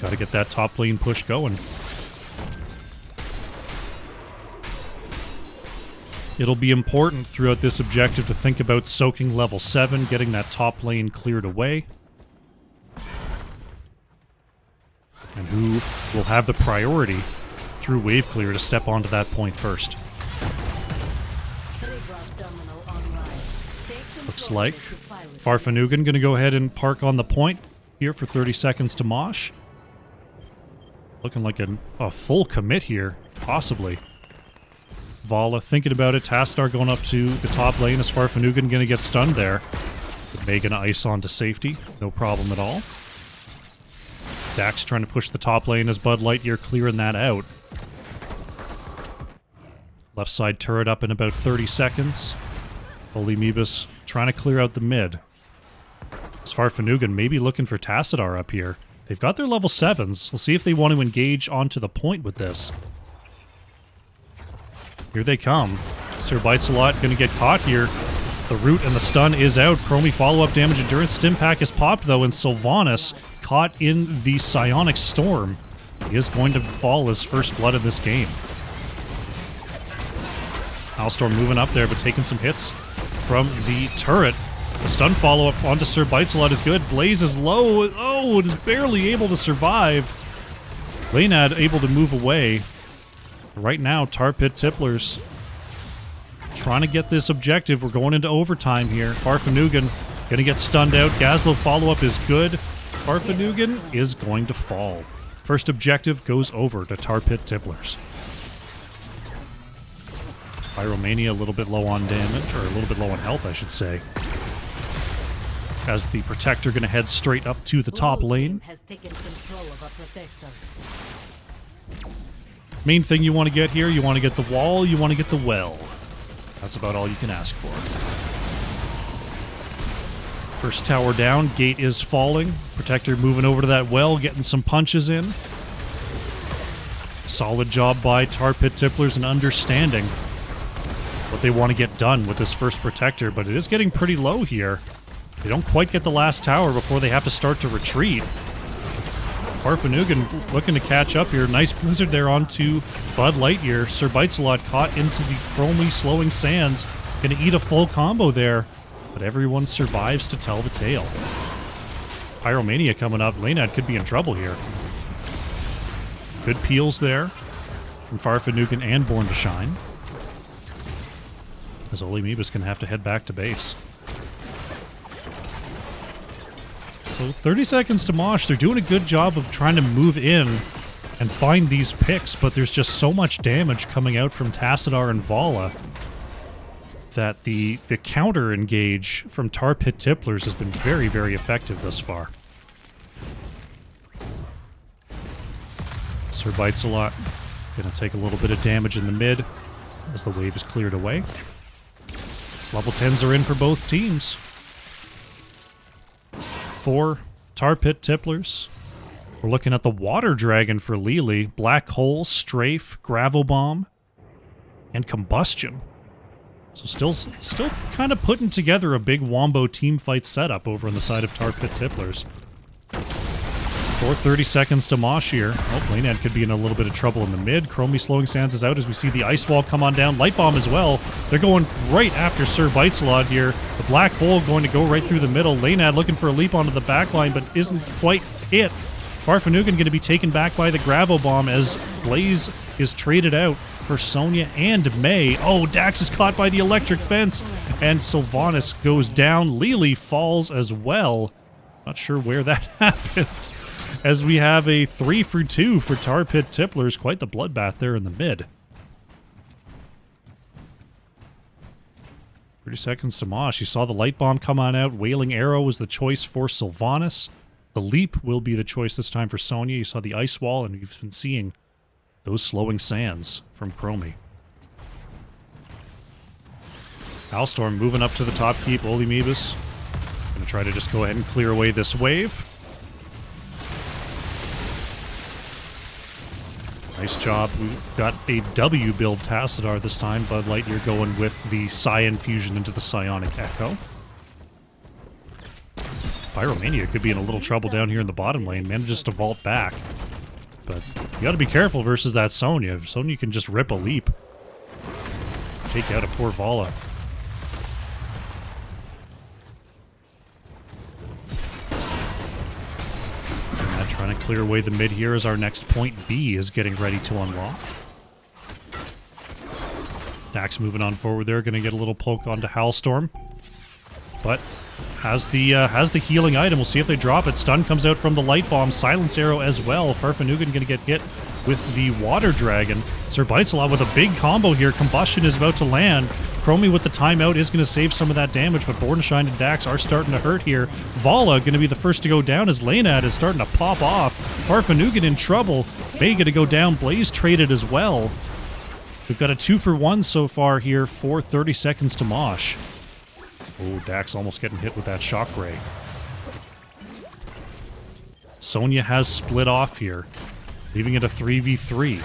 Gotta get that top lane push going. It'll be important throughout this objective to think about soaking level 7, getting that top lane cleared away. And who will have the priority through wave clear to step onto that point first. Looks like Farfanugan going to go ahead and park on the point here for 30 seconds to Mosh. Looking like a full commit here, possibly. Vala thinking about it. Tastar going up to the top lane. Is Farfanugan going to get stunned there? May going to ice on to safety. No problem at all. Dax trying to push the top lane as Bud Lightyear clearing that out. Left side turret up in about 30 seconds. Holy Meebus trying to clear out the mid. As Farfanugan maybe looking for Tassadar up here. They've got their level 7s. We'll see if they want to engage onto the point with this. Here they come. Sir Bites a lot, gonna get caught here. The root and the stun is out. Chromie follow-up damage. Endurance Stimpack is popped though, and Sylvanas caught in the Psionic Storm. He is going to fall as first blood of this game. Howlstorm moving up there, but taking some hits from the turret. The stun follow-up onto Sir Bites a lot is good. Blaze is low. Oh, it is barely able to survive. Laynad able to move away. Right now, Tar Pit Tipplers trying to get this objective. We're going into overtime here. Farfanugan gonna get stunned out. Gazlowe follow-up is good. Farfanugan is going to fall. First objective goes over to Tar Pit Tipplers. Pyromania a little bit low on damage, or a little bit low on health, I should say. As the Protector gonna head straight up to the top lane. Main thing you want to get here, you want to get the wall, you want to get the well. That's about all you can ask for. First tower down, gate is falling. Protector moving over to that well, getting some punches in. Solid job by Tar Pit Tipplers in understanding what they want to get done with this first Protector, but it is getting pretty low here. They don't quite get the last tower before they have to start to retreat. Farfanugan looking to catch up here. Nice blizzard there onto Bud Lightyear. Sir Bites-A-Lot caught into the Chromie slowing sands. Gonna eat a full combo there, but everyone survives to tell the tale. Pyromania coming up. Laynad could be in trouble here. Good peels there from Farfanugan and Born to Shine. As Olimeba's gonna have to head back to base. So 30 seconds to Mosh. They're doing a good job of trying to move in and find these picks, but there's just so much damage coming out from Tassadar and Vala that the counter engage from Tar Pit Tipplers has been very, very effective thus far. Sir Bites-A-Lot gonna take a little bit of damage in the mid as the wave is cleared away. Level 10s are in for both teams. 4 Tar Pit Tipplers. We're looking at the Water Dragon for Lili, Black Hole, Strafe, Gravel Bomb, and Combustion. So still kind of putting together a big Wombo team fight setup over on the side of Tar Pit Tipplers. 30 seconds to Mosh here. Oh, Laynad could be in a little bit of trouble in the mid. Chromie slowing sands is out as we see the Ice Wall come on down. Light Bomb as well. They're going right after Sir Bites-A-Lot here. The Black Hole going to go right through the middle. Laynad looking for a leap onto the back line, but isn't quite hit. Farfanugan going to be taken back by the Gravel Bomb as Blaze is traded out for Sonya and May. Oh, Dax is caught by the electric fence, and Sylvanas goes down. Lili falls as well. Not sure where that happened. As we have a 3 for 2 for Tar Pit Tipplers. Quite the bloodbath there in the mid. 30 seconds to Mosh. You saw the Light Bomb come on out. Wailing Arrow was the choice for Sylvanas. The Leap will be the choice this time for Sonya. You saw the Ice Wall, and you've been seeing those slowing sands from Chromie. Howlstorm moving up to the top keep. Olimebas going to try to just go ahead and clear away this wave. Nice job. We got a W build Tassadar this time. Bud Lightyear going with the Saiyan fusion into the Psionic Echo. Pyromania could be in a little trouble down here in the bottom lane. Manages to vault back. But you gotta be careful versus that Sonya. Sonya can just rip a leap. Take out a poor Vala. Trying to clear away the mid here as our next point B is getting ready to unlock. Dax moving on forward there, going to get a little poke onto Howlstorm. But has the healing item. We'll see if they drop it. Stun comes out from the Light Bomb. Silence Arrow as well. Farfanugan going to get hit with the Water Dragon. Sir Bites-A-Lot with a big combo here. Combustion is about to land. Chromie with the timeout is going to save some of that damage, but Born to Shine and Dax are starting to hurt here. Vala going to be the first to go down as Laynad is starting to pop off. Farfanugan in trouble. May going to go down. Blaze traded as well. We've got a 2 for 1 so far here for 30 seconds to Mosh. Oh, Dax almost getting hit with that Shock Ray. Sonya has split off here, leaving it a 3v3.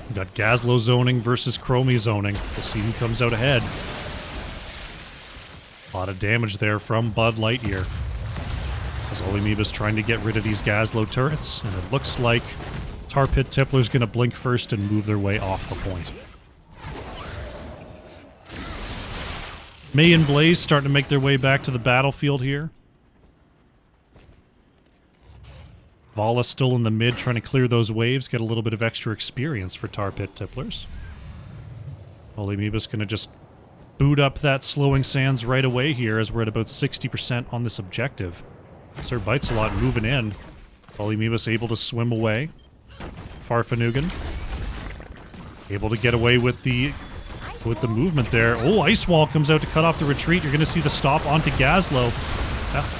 We've got Gazlo zoning versus Chromie zoning. We'll see who comes out ahead. A lot of damage there from Bud Lightyear. As Olimeba's trying to get rid of these Gazlo turrets, and it looks like Tar Pit Tippler's going to blink first and move their way off the point. May and Blaze starting to make their way back to the battlefield here. Vala still in the mid, trying to clear those waves, get a little bit of extra experience for Tar Pit Tipplers. Olimeba's going to just boot up that slowing sands right away here as we're at about 60% on this objective. Sir Bites-A-Lot moving in. Olimeba's able to swim away. Farfanugan able to get away with the movement there. Oh, Ice Wall comes out to cut off the retreat. You're going to see the stop onto Gazlo.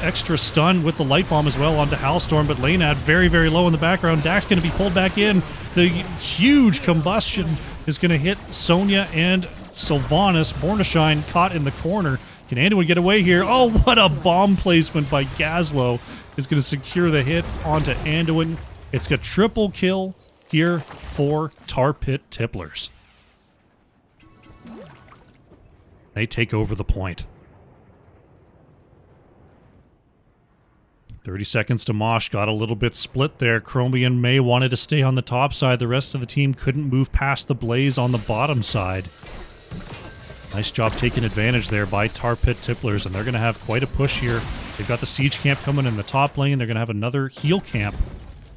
Extra stun with the Light Bomb as well onto Howlstorm, but Laynad very, very low in the background. Dax going to be pulled back in. The huge combustion is going to hit Sonya and Sylvanas. Born to Shine caught in the corner. Can anyone get away here? Oh, what a bomb placement by Gazlo is going to secure the hit onto Anduin. It's got triple kill here for Tar Pit Tipplers. They take over the point. 30 seconds to Mosh. Got a little bit split there. Chromie and May wanted to stay on the top side. The rest of the team couldn't move past the Blaze on the bottom side. Nice job taking advantage there by Tar Pit Tipplers, and they're going to have quite a push here. They've got the siege camp coming in the top lane. They're going to have another heal camp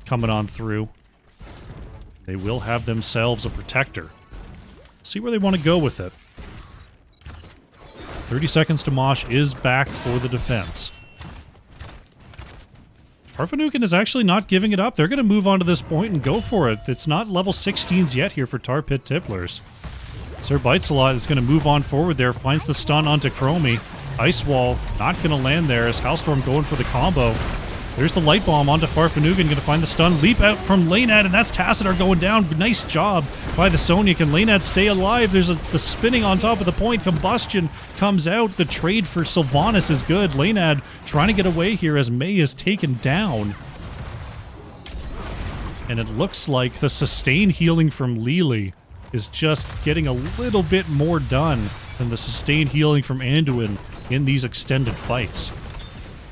coming on through. They will have themselves a protector. See where they want to go with it. 30 seconds to Mosh is back for the defense. Farfanugan is actually not giving it up. They're going to move on to this point and go for it. It's not level 16s yet here for Tar Pit Tipplers. Sir Bites-A-Lot is going to move on forward there, finds the stun onto Chromie. Ice Wall not going to land there as Hellstorm going for the combo. There's the Light Bomb onto Farfanugan, going to find the stun. Leap out from Lanead, and that's Tassadar going down. Nice job by the Sonya. Can Lanead stay alive? There's the spinning on top of the point. Combustion comes out. The trade for Sylvanas is good. Lanead trying to get away here as May is taken down. And it looks like the sustain healing from Lili is just getting a little bit more done than the sustained healing from Anduin in these extended fights.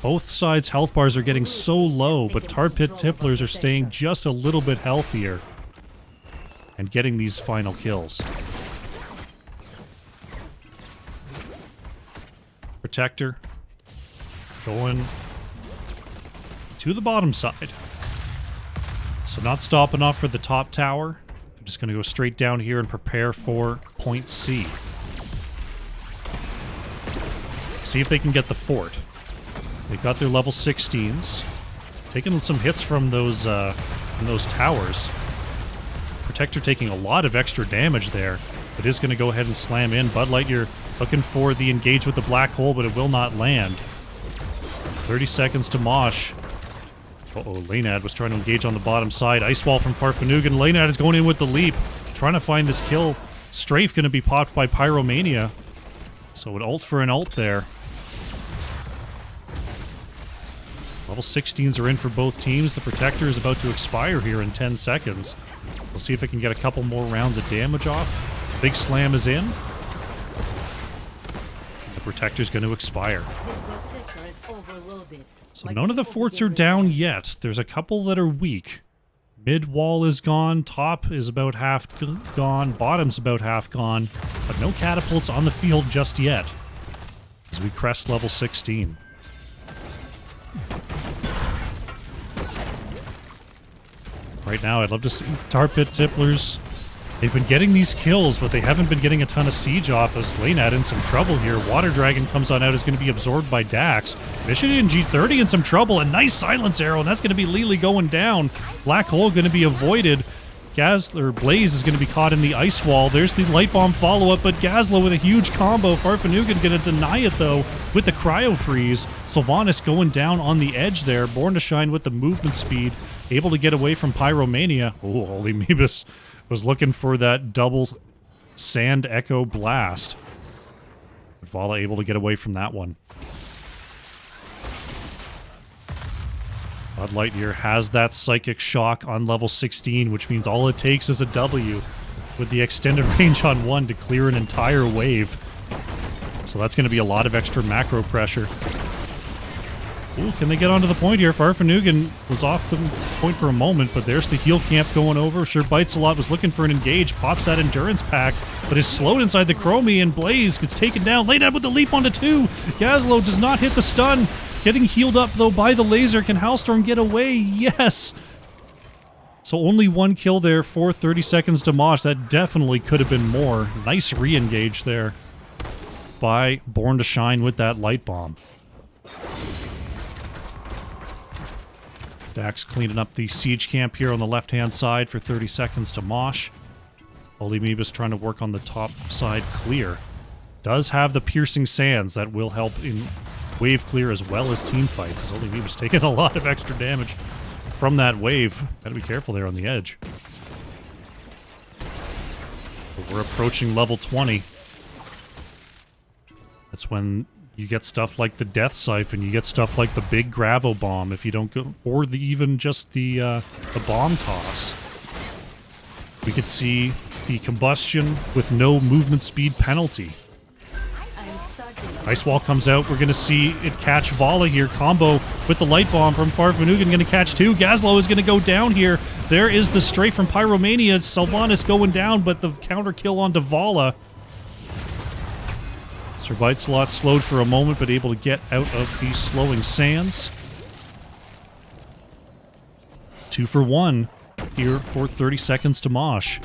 Both sides' health bars are getting so low, but Tar Pit Tipplers are staying just a little bit healthier and getting these final kills. Protector going to the bottom side. So not stopping off for the top tower. They're just going to go straight down here and prepare for point C. See if they can get the fort. They've got their level 16s. Taking some hits from those towers. Protector taking a lot of extra damage there. It is going to go ahead and slam in. Bud Light, you're looking for the engage with the black hole, but it will not land. 30 seconds to Mosh. Uh-oh, Lanead was trying to engage on the bottom side. Ice Wall from Farfanugan. Lanead is going in with the leap. Trying to find this kill. Strafe going to be popped by Pyromania. So an ult for an ult there. Level 16s are in for both teams. The Protector is about to expire here in 10 seconds. We'll see if it can get a couple more rounds of damage off. Big Slam is in. The Protector's going to expire. So none of the forts are down yet. There's a couple that are weak. Mid wall is gone. Top is about half gone. Bottom's about half gone. But no catapults on the field just yet as we crest level 16. Right now, I'd love to see Tar Pit Tipplers. They've been getting these kills, but they haven't been getting a ton of siege off as Lanead in some trouble here. Water Dragon comes on out, is going to be absorbed by Dax. Mission in G30 in some trouble. A nice silence arrow, and that's going to be Lili going down. Black Hole going to be avoided. Blaze is going to be caught in the Ice Wall. There's the Light Bomb follow-up, but Gazlo with a huge combo. Farfanugan going to deny it, though, with the Cryo Freeze. Sylvanas going down on the edge there. Born to Shine with the movement speed. Able to get away from Pyromania. Oh, Holy Mebus was looking for that double Sand Echo Blast. But Vala able to get away from that one. Bud Lightyear has that Psychic Shock on level 16, which means all it takes is a W with the extended range on 1 to clear an entire wave. So that's going to be a lot of extra macro pressure. Ooh, can they get onto the point here? Farfanugan was off the point for a moment, but there's the heal camp going over. Sure Bites-A-Lot was looking for an engage, pops that endurance pack, but is slowed inside the Chromie, and Blaze gets taken down. Lanead with the leap onto 2. Gazlo does not hit the stun. Getting healed up, though, by the laser. Can Hellstorm get away? Yes! So only one kill there for 30 seconds to Mosh. That definitely could have been more. Nice re-engage there by Born to Shine with that Light Bomb. Dax cleaning up the siege camp here on the left-hand side for 30 seconds to Mosh. Holy Mebus trying to work on the top side clear. Does have the Piercing Sands that will help in wave clear as well as team fights. As Holy Mebus taking a lot of extra damage from that wave. Gotta be careful there on the edge. But we're approaching level 20. That's when you get stuff like the Death Siphon, you get stuff like the big Gravo Bomb if you don't go, or even just the bomb toss. We could see the combustion with no movement speed penalty. Ice Wall comes out. We're going to see it catch Vala here. Combo with the Light Bomb from Farfanugan going to catch two. Gazlo is going to go down here. There is the strafe from Pyromania. Sylvanas going down, but the counter kill onto Vala. Sir Biteslot slowed for a moment, but able to get out of the slowing sands. 2 for 1 here for 30 seconds to Mosh.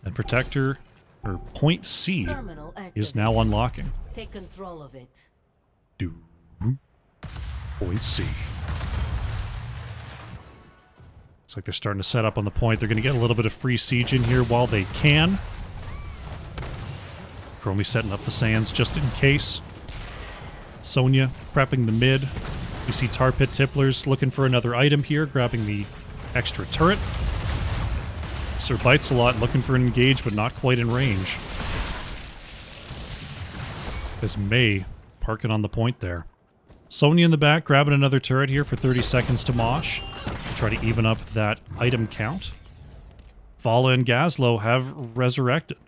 And Protector, or Point C, is now unlocking. Take control of it. Do Point C. Looks like they're starting to set up on the point. They're going to get a little bit of free siege in here while they can. Chromie setting up the sands just in case. Sonya prepping the mid. We see Tar Pit Tipplers looking for another item here, grabbing the extra turret. Sir Bitesalot looking for an engage, but not quite in range. As May parking on the point there. Sonya in the back grabbing another turret here for 30 seconds to Mosh. Try to even up that item count. Vala and Gazlo have resurrected.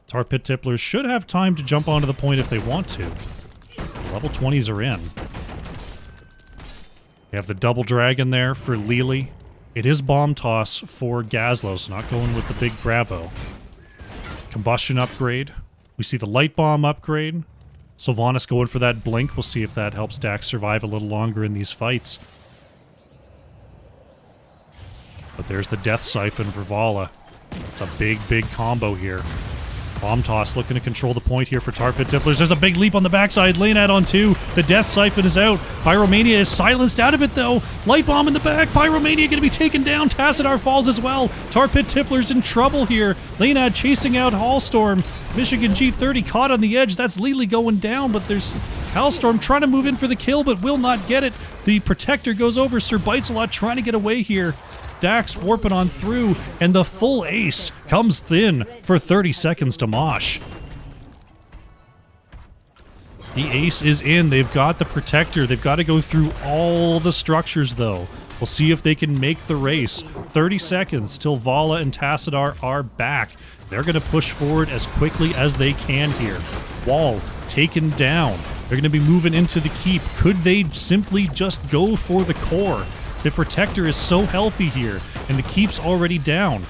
Tar Pit Tipplers should have time to jump onto the point if they want to. Level 20s are in. We have the double dragon there for Lili. It is bomb toss for Gazlo, so not going with the big Bravo. Combustion upgrade. We see the light bomb upgrade. Sylvanas going for that blink. We'll see if that helps Dax survive a little longer in these fights. But there's the death siphon for Vala. It's a big, big combo here. Bomb toss looking to control the point here for Tar Pit Tipplers. There's a big leap on the backside. Laynad on 2. The death siphon is out. Pyromania is silenced out of it though. Light bomb in the back. Pyromania going to be taken down. Tassadar falls as well. Tar Pit Tipplers in trouble here. Laynad chasing out Hallstorm. Michigan G30 caught on the edge. That's Lili going down, but there's Hallstorm trying to move in for the kill, but will not get it. The Protector goes over. Sir Bitesalot trying to get away here. Dax warping on through, and the full ace comes in for 30 seconds to Mosh. The ace is in. They've got the Protector. They've got to go through all the structures, though. We'll see if they can make the race. 30 seconds till Vala and Tassadar are back. They're going to push forward as quickly as they can here. Wall taken down. They're going to be moving into the keep. Could they simply just go for the core? The Protector is so healthy here, and the keep's already down.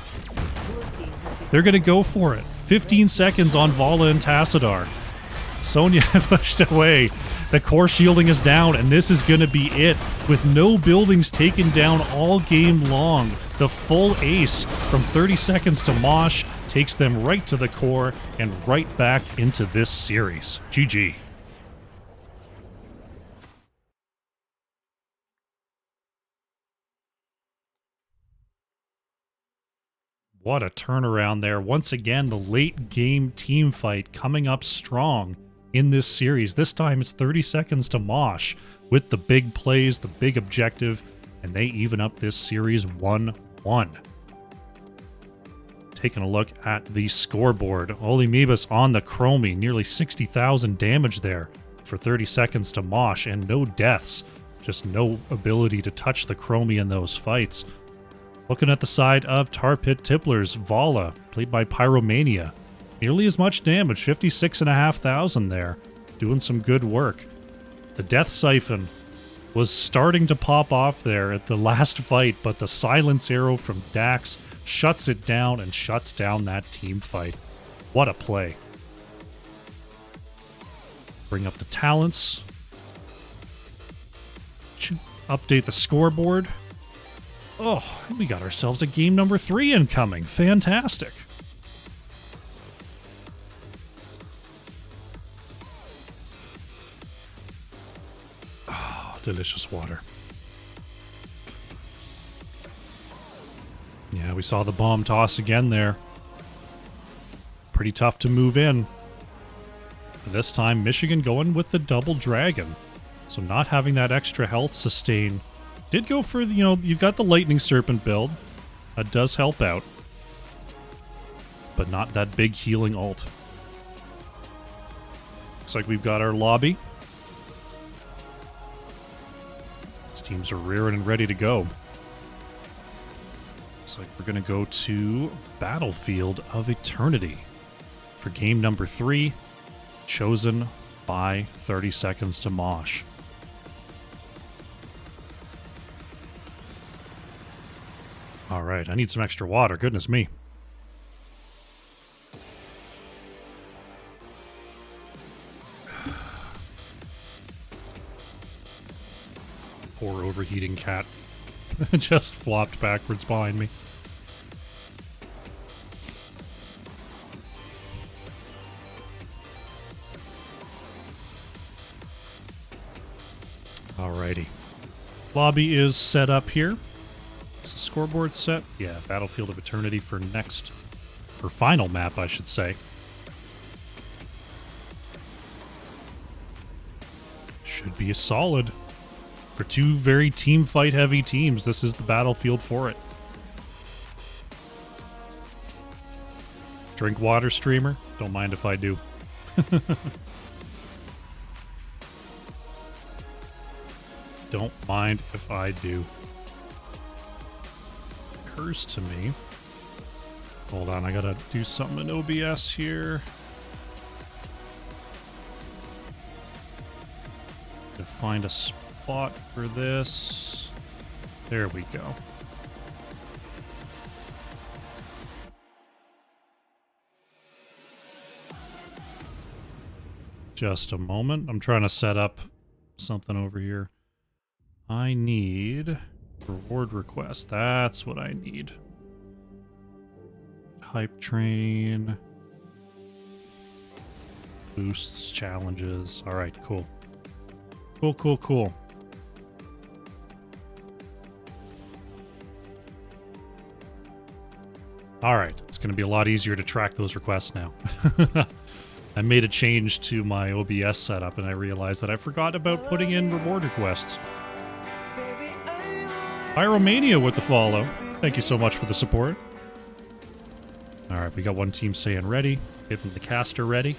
They're going to go for it. 15 seconds on Vala and Tassadar. Sonya pushed away. The core shielding is down, and this is going to be it. With no buildings taken down all game long, the full ace from 30 seconds to Mosh takes them right to the core and right back into this series. GG. What a turnaround there. Once again, the late game team fight coming up strong in this series. This time it's 30 seconds to Mosh with the big plays, the big objective, and they even up this series 1-1. Taking a look at the scoreboard. Olimibus on the Chromie, nearly 60,000 damage there for 30 seconds to Mosh, and no deaths. Just no ability to touch the Chromie in those fights. Looking at the side of Tar Pit Tipplers, Vala, played by Pyromania. Nearly as much damage, 56,500 there. Doing some good work. The Death Siphon was starting to pop off there at the last fight, but the Silence Arrow from Dax shuts it down and shuts down that team fight. What a play. Bring up the talents. Update the scoreboard. Oh, we got ourselves a game number 3 incoming. Fantastic. Oh, delicious water. Yeah, we saw the bomb toss again there. Pretty tough to move in. This time, Michigan going with the double dragon. So not having that extra health sustain. Did go for, you've got the Lightning Serpent build. That does help out. But not that big healing ult. Looks like we've got our lobby. These teams are rearing and ready to go. Looks like we're going to go to Battlefield of Eternity for game number 3. chosen by 30 seconds to Mosh. All right, I need some extra water. Goodness me. Poor overheating cat. Just flopped backwards behind me. Alrighty. Lobby is set up here. Is the scoreboard set? Yeah, Battlefield of Eternity for next, or final map, I should say. Should be a solid. For two very team fight heavy teams, this is the battlefield for it. Drink water, streamer? Don't mind if I do. Don't mind if I do. Occurs to me. Hold on, I gotta do something in OBS here. To find a spot for this. There we go. Just a moment. I'm trying to set up something over here. I need reward request. That's what I need. Hype train. Boosts, challenges. All right, cool. Cool. All right, it's going to be a lot easier to track those requests now. I made a change to my OBS setup and I realized that I forgot about putting in reward requests. Pyromania with the follow. Thank you so much for the support. All right, we got one team saying ready. Getting the caster ready.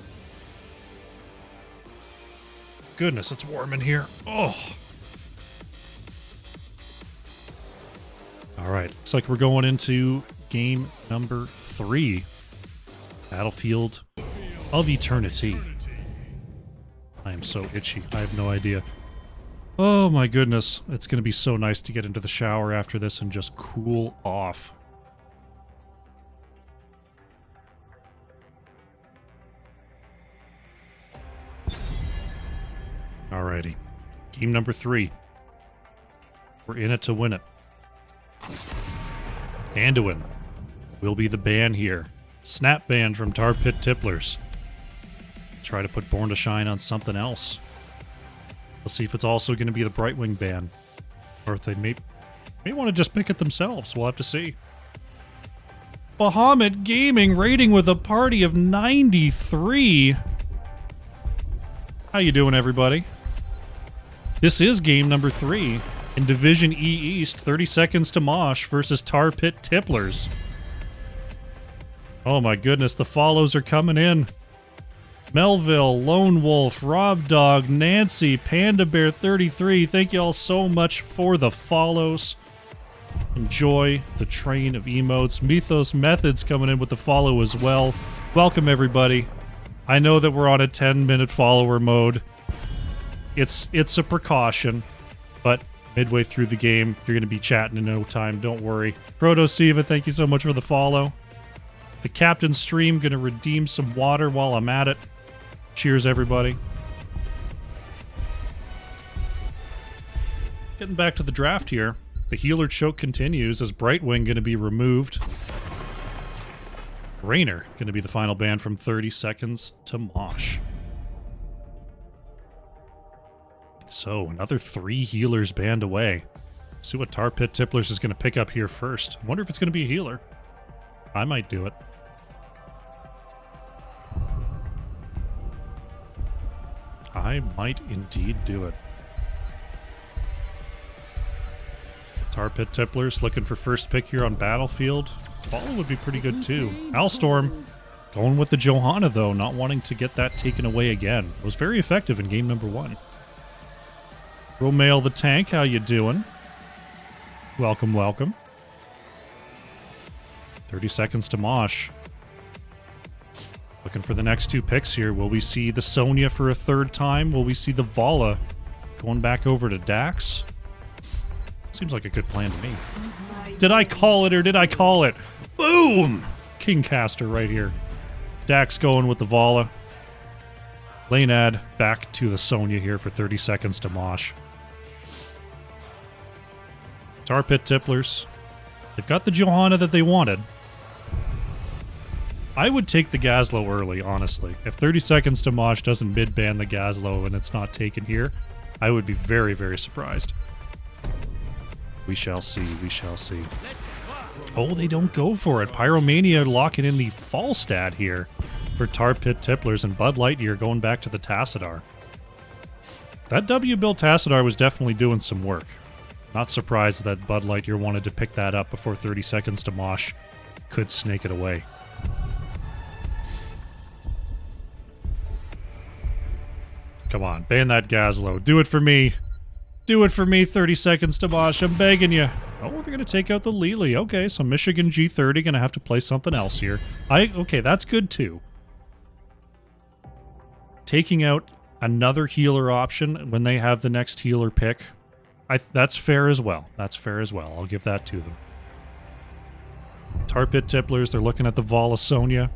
Goodness, it's warm in here. Oh. All right, looks like we're going into game number 3. Battlefield of Eternity. I am so itchy. I have no idea. Oh my goodness. It's going to be so nice to get into the shower after this and just cool off. Alrighty. Game number 3. We're in it to win it. Anduin will be the ban here. Snap ban from Tar Pit Tipplers. Try to put Born to Shine on something else. We'll see if it's also going to be the Brightwing ban. Or if they may want to just pick it themselves. We'll have to see. Bahamut Gaming raiding with a party of 93. How you doing, everybody? This is game number 3 in Division E East. 30 seconds to Mosh versus Tar Pit Tipplers. Oh my goodness, the follows are coming in. Melville, Lone Wolf, Rob Dog, Nancy, Panda Bear 33. Thank you all so much for the follows. Enjoy the train of emotes. Mythos Methods coming in with the follow as well. Welcome, everybody. I know that we're on a 10-minute follower mode. It's a precaution, but midway through the game, you're going to be chatting in no time. Don't worry. Proto Siva, thank you so much for the follow. The Captain Stream going to redeem some water while I'm at it. Cheers, everybody. Getting back to the draft here. The healer choke continues as Brightwing going to be removed. Rainer going to be the final ban from 30 seconds to Mosh. So, another 3 healers banned away. See what Tar Pit Tipplers is going to pick up here first. I wonder if it's going to be a healer. I might do it. I might indeed do it. Tar Pit Tipplers looking for first pick here on Battlefield. Follow would be pretty good too. Alstorm going with the Johanna though, not wanting to get that taken away again. It was very effective in game number 1. Romail the Tank, how you doing? Welcome, welcome. 30 seconds to Mosh. Looking for the next two picks here. Will we see the Sonya for a third time? Will we see the Vala going back over to Dax? Seems like a good plan to me. Did I call it or did I call it? Boom! Kingcaster right here. Dax going with the Vala. Lane ad back to the Sonya here for 30 seconds to Mosh. Tar Pit Tipplers. They've got the Johanna that they wanted. I would take the Gazlo early, honestly. If 30 seconds to Mosh doesn't mid-ban the Gazlo and it's not taken here, I would be very, very surprised. We shall see, we shall see. Oh, they don't go for it. Pyromania locking in the Falstad here for Tar Pit Tipplers, and Bud Lightyear going back to the Tassadar. That W-build Tassadar was definitely doing some work. Not surprised that Bud Lightyear wanted to pick that up before 30 seconds to Mosh could snake it away. Come on, ban that Gazlo. Do it for me. Do it for me, 30 seconds to Mosh. I'm begging you. Oh, they're going to take out the Lily. Okay, so Michigan G30 going to have to play something else here. Okay, that's good too. Taking out another healer option when they have the next healer pick. That's fair as well. That's fair as well. I'll give that to them. Tar Pit Tipplers, they're looking at the Vala Sonya.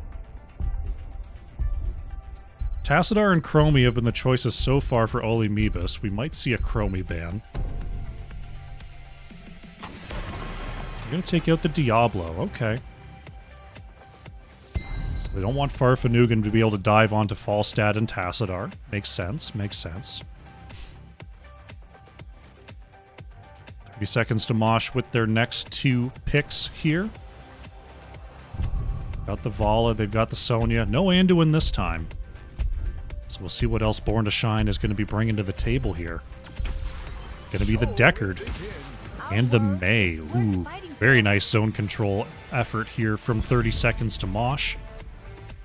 Tassadar and Chromie have been the choices so far for Oli Meebus. We might see a Chromie ban. You're going to take out the Diablo. Okay. So they don't want Farfanugan to be able to dive onto Falstad and Tassadar. Makes sense. Makes sense. 30 seconds to Mosh with their next two picks here. Got the Vala. They've got the Sonya. No Anduin this time. So we'll see what else Born to Shine is going to be bringing to the table here. Going to be the Deckard and the May. Ooh, very nice zone control effort here from 30 seconds to Mosh.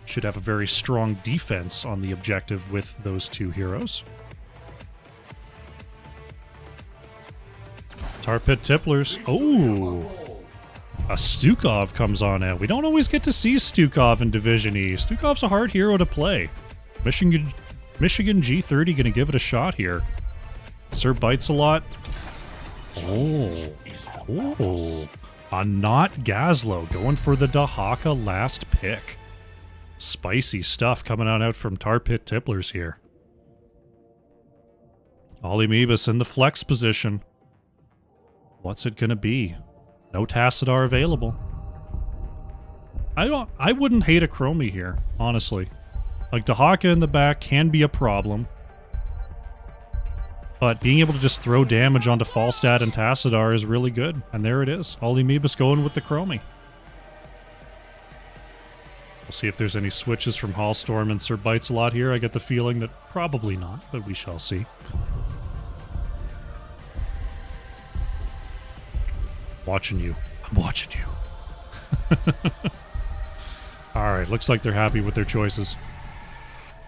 Should have a very strong defense on the objective with those two heroes. Tar Pit Tipplers. Oh, a Stukov comes on out. We don't always get to see Stukov in Division E. Stukov's a hard hero to play. Michigan G30 going to give it a shot here. Sir bites a lot. Oh. A not Gazlo going for the Dahaka last pick. Spicy stuff coming on out from Tar Pit Tipplers here. Oli Meebus in the flex position. What's it going to be? No Tassadar available. I wouldn't hate a Chromie here, honestly. Like, Dahaka in the back can be a problem. But being able to just throw damage onto Falstad and Tassadar is really good. And there it is. Oli Meebus going with the Chromie. We'll see if there's any switches from Hallstorm and Sir Bites a lot here. I get the feeling that probably not, but we shall see. Watching you. I'm watching you. Alright, looks like they're happy with their choices.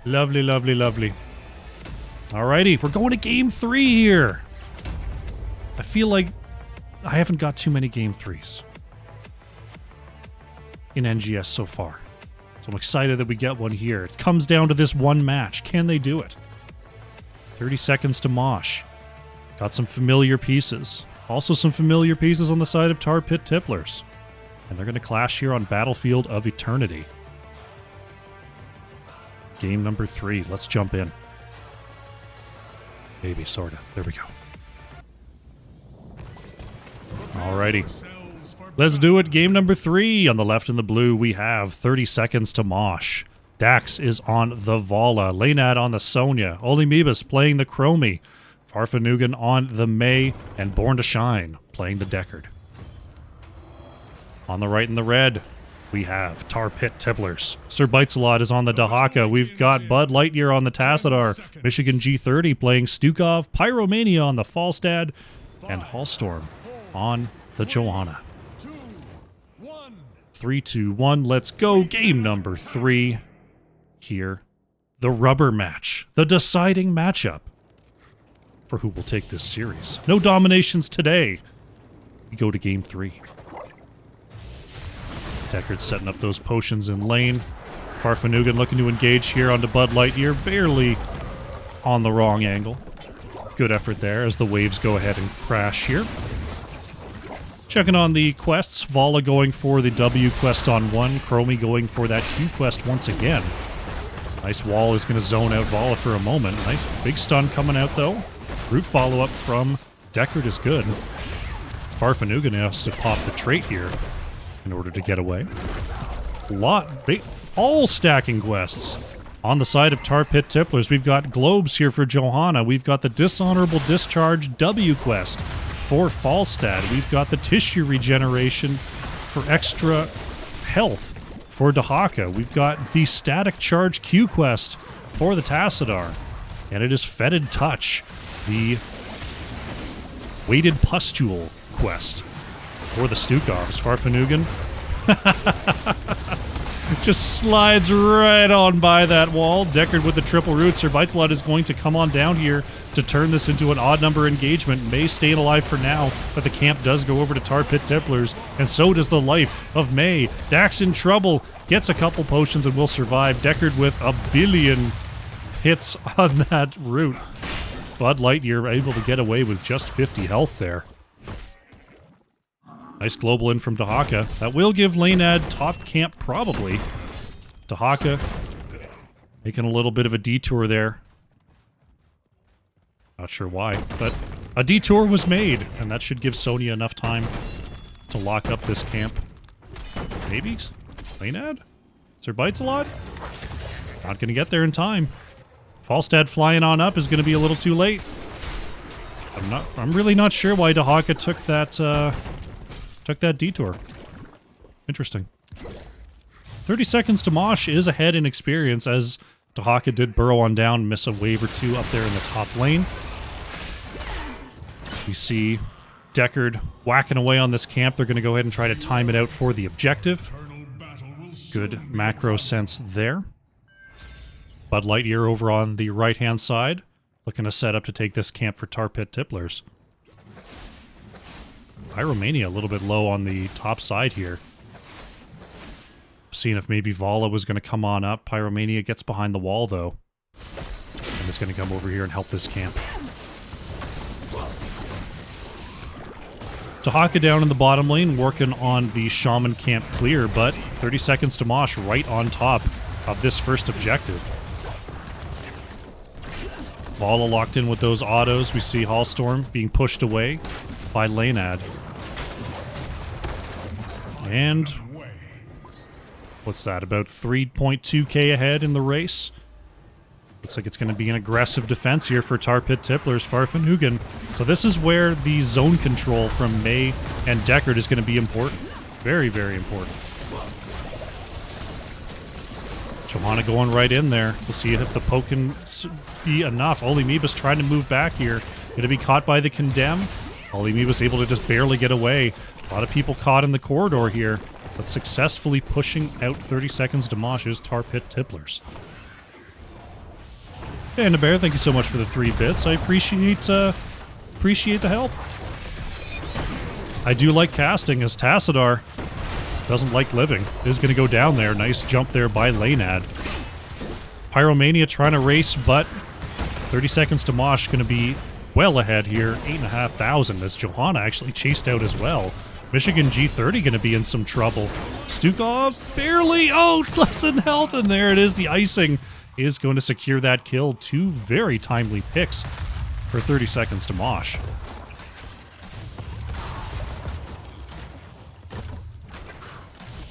Lovely, lovely, lovely. Alrighty, we're going to Game 3 here. I feel like I haven't got too many Game 3s in NGS so far. So I'm excited that we get one here. It comes down to this one match. Can they do it? 30 seconds to Mosh. Got some familiar pieces. Also some familiar pieces on the side of Tar Pit Tipplers. And they're going to clash here on Battlefield of Eternity. Game number 3. Let's jump in. Maybe, sorta. There we go. Alrighty. Let's do it. Game number 3. On the left in the blue, we have 30 seconds to Mosh. Dax is on the Vala. Laynad on the Sonya. Oli Meebus playing the Chromie. Farfanugan on the May. And Born to Shine playing the Deckard. On the right in the red, we have Tar Pit Tipplers. Sir Bites-A-Lot is on the Dahaka. We've got Bud Lightyear on the Tassadar. Michigan G30 playing Stukov. Pyromania on the Falstad. And Hallstorm on the Johanna. 3, 2, 1, let's go. Game number 3 here. The rubber match. The deciding matchup for who will take this series. No dominations today. We go to Game 3. Deckard's setting up those potions in lane. Farfanugan looking to engage here onto Bud Lightyear, barely on the wrong angle. Good effort there as the waves go ahead and crash here. Checking on the quests, Vala going for the W quest on one, Chromie going for that Q quest once again. Nice wall is going to zone out Vala for a moment. Nice big stun coming out though. Root follow-up from Deckard is good. Farfanugan has to pop the trait here in order to get away. All stacking quests. On the side of Tar Pit Tipplers, we've got globes here for Johanna. We've got the Dishonorable Discharge W quest for Falstad. We've got the tissue regeneration for extra health for Dahaka. We've got the Static Charge Q quest for the Tassadar. And it is Fetid Touch, the Weighted Pustule quest for the Stukovs. Farfanugan just slides right on by that wall. Deckard with the triple root. Sir Biteslot is going to come on down here to turn this into an odd number engagement. May staying alive for now, but the camp does go over to Tar Pit Tipplers, and so does the life of May. Dax in trouble, gets a couple potions and will survive. Deckard with a billion hits on that root. Bud Lightyear able to get away with just 50 health there. Nice global in from Dahaka. That will give Lanead top camp, probably. Dahaka making a little bit of a detour there. Not sure why, but a detour was made, and that should give Sonya enough time to lock up this camp. Maybe? Lanead? Sir Bites a lot? Not gonna get there in time. Falstad flying on up is gonna be a little too late. I'm really not sure why Dahaka took that detour. Interesting. 30 seconds to Mosh is ahead in experience as Dahaka did burrow on down, miss a wave or two up there in the top lane. We see Deckard whacking away on this camp. They're going to go ahead and try to time it out for the objective. Good macro sense there. Bud Lightyear over on the right-hand side, looking to set up to take this camp for Tar Pit Tipplers. Pyromania a little bit low on the top side here. Seeing if maybe Vala was going to come on up. Pyromania gets behind the wall, though. And is going to come over here and help this camp. Dahaka down in the bottom lane, working on the Shaman camp clear, but 30 seconds to Mosh right on top of this first objective. Vala locked in with those autos. We see Hallstorm being pushed away by Lanead. And what's that, about 3.2k ahead in the race? Looks like it's going to be an aggressive defense here for Tar Pit Tipplers, Farfanugan. So this is where the zone control from May and Deckard is going to be important. Very, very important. Johanna going right in there. We'll see if the poke can be enough. Olimeba's trying to move back here. Going to be caught by the Condemn. Olimeba's able to just barely get away. A lot of people caught in the corridor here, but successfully pushing out 30 seconds to Mosh's Tar Pit Tipplers. Panda Bear, thank you so much for the 3 bits. I appreciate the help. I do like casting as Tassadar doesn't like living. Is going to go down there. Nice jump there by Lanead. Pyromania trying to race, but 30 seconds to Mosh going to be well ahead here. 8,500 as Johanna actually chased out as well. Michigan G30 going to be in some trouble. Stukov barely. Oh, less than health, and there it is. The icing is going to secure that kill. 2 very timely picks for 30 seconds to Mosh.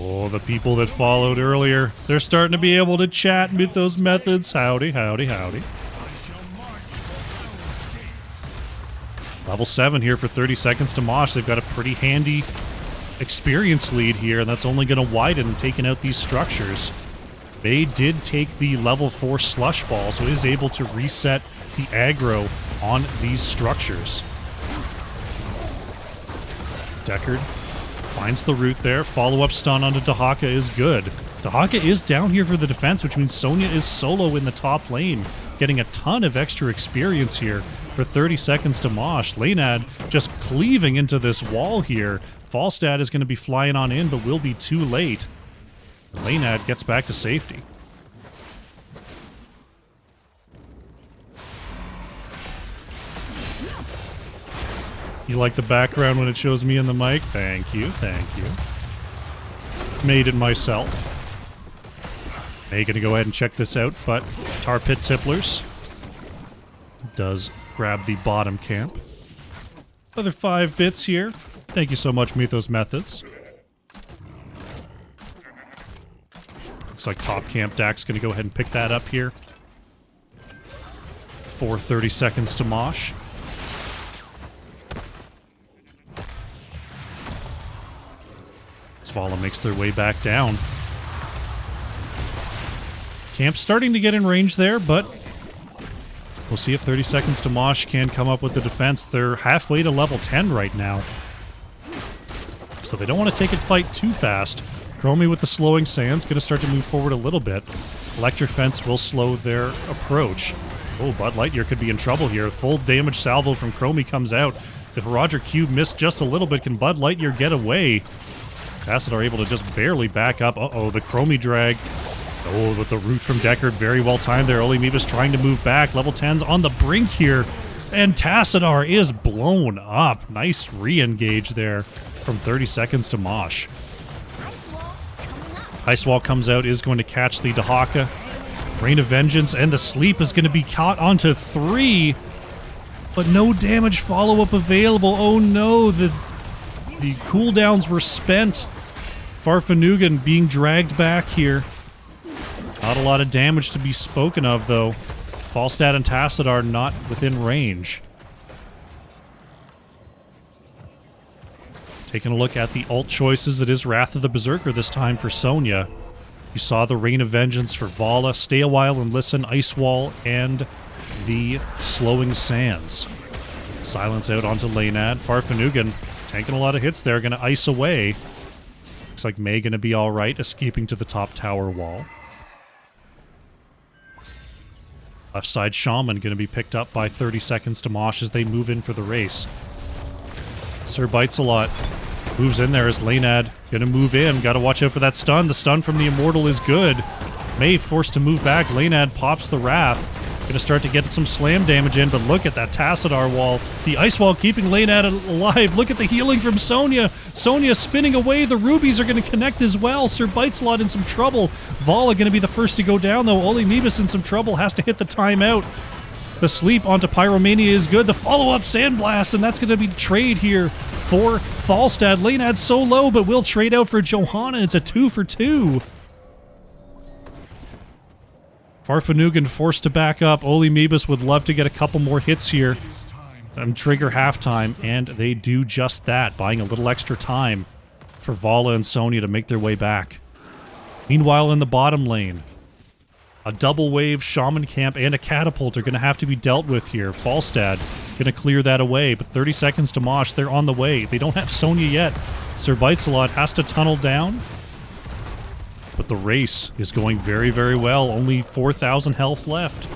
Oh, the people that followed earlier, they're starting to be able to chat with those methods. Howdy, howdy, howdy. Level 7 here for 30 seconds to Mosh. They've got a pretty handy experience lead here, and that's only going to widen, taking out these structures. They did take the level 4 slush ball, so it is able to reset the aggro on these structures. Deckard finds the root there. Follow-up stun onto Dahaka is good. Dahaka is down here for the defense, which means Sonya is solo in the top lane, getting a ton of extra experience here for 30 seconds to Mosh. Lanead just cleaving into this wall here. Falstad is going to be flying on in, but will be too late. Lanead gets back to safety. You like the background when it shows me in the mic? Thank you, thank you. Made it myself. May gonna go ahead and check this out, but Tar Pit Tipplers does grab the bottom camp. Another 5 bits here. Thank you so much, Mythos Methods. Looks like top camp. Dax gonna go ahead and pick that up here. 4:30 seconds to Mosh. Svala makes their way back down. Camp's starting to get in range there, but we'll see if 30 seconds to Mosh can come up with the defense. They're halfway to level 10 right now, so they don't want to take a fight too fast. Chromie with the slowing sands, going to start to move forward a little bit. Electric Fence will slow their approach. Oh, Bud Lightyear could be in trouble here. Full damage salvo from Chromie comes out. If Roger Cube missed just a little bit, can Bud Lightyear get away? Tassadar able to just barely back up. Uh-oh, the Chromie drag. Oh, with the root from Deckard, very well timed there. Oleamoebus trying to move back. Level 10's on the brink here. And Tassadar is blown up. Nice re-engage there from 30 seconds to Mosh. Ice Wall comes out, is going to catch the Dahaka. Rain of Vengeance, and the Sleep is going to be caught onto 3. But no damage follow-up available. Oh no, the cooldowns were spent. Farfanugan being dragged back here. Not a lot of damage to be spoken of, though. Falstad and Tassadar not within range. Taking a look at the ult choices, it is Wrath of the Berserker this time for Sonya. You saw the Rain of Vengeance for Vala, Stay a While and Listen, Ice Wall, and the Slowing Sands. Silence out onto Laynad. Farfanugan taking a lot of hits there, gonna ice away. Looks like May gonna be alright, escaping to the top tower wall. Left side Shaman going to be picked up by 30 seconds to Mosh as they move in for the race. Sir Bites a lot. Moves in there as Laynad going to move in. Got to watch out for that stun. The stun from the Immortal is good. May forced to move back. Laynad pops the Wrath. Going to start to get some slam damage in, but look at that Tassadar wall. The Ice Wall keeping Laynad alive. Look at the healing from Sonya. Sonya spinning away. The rubies are going to connect as well. Sir Biteslot in some trouble. Vala going to be the first to go down, though. Oleamoebus in some trouble. Has to hit the timeout. The Sleep onto Pyromania is good. The follow-up Sandblast, and that's going to be trade here for Falstad. Laynad's so low, but will trade out for Johanna. It's a 2 for 2. Farfanugan forced to back up. Oleamoebus would love to get a couple more hits here. Trigger halftime, and they do just that, buying a little extra time for Vala and Sonya to make their way back. Meanwhile, in the bottom lane, a double wave Shaman camp and a catapult are going to have to be dealt with here. Falstad going to clear that away, but 30 seconds to Mosh. They're on the way. They don't have Sonya yet. Sir Bitesalot has to tunnel down. But the race is going very, very well. Only 4,000 health left.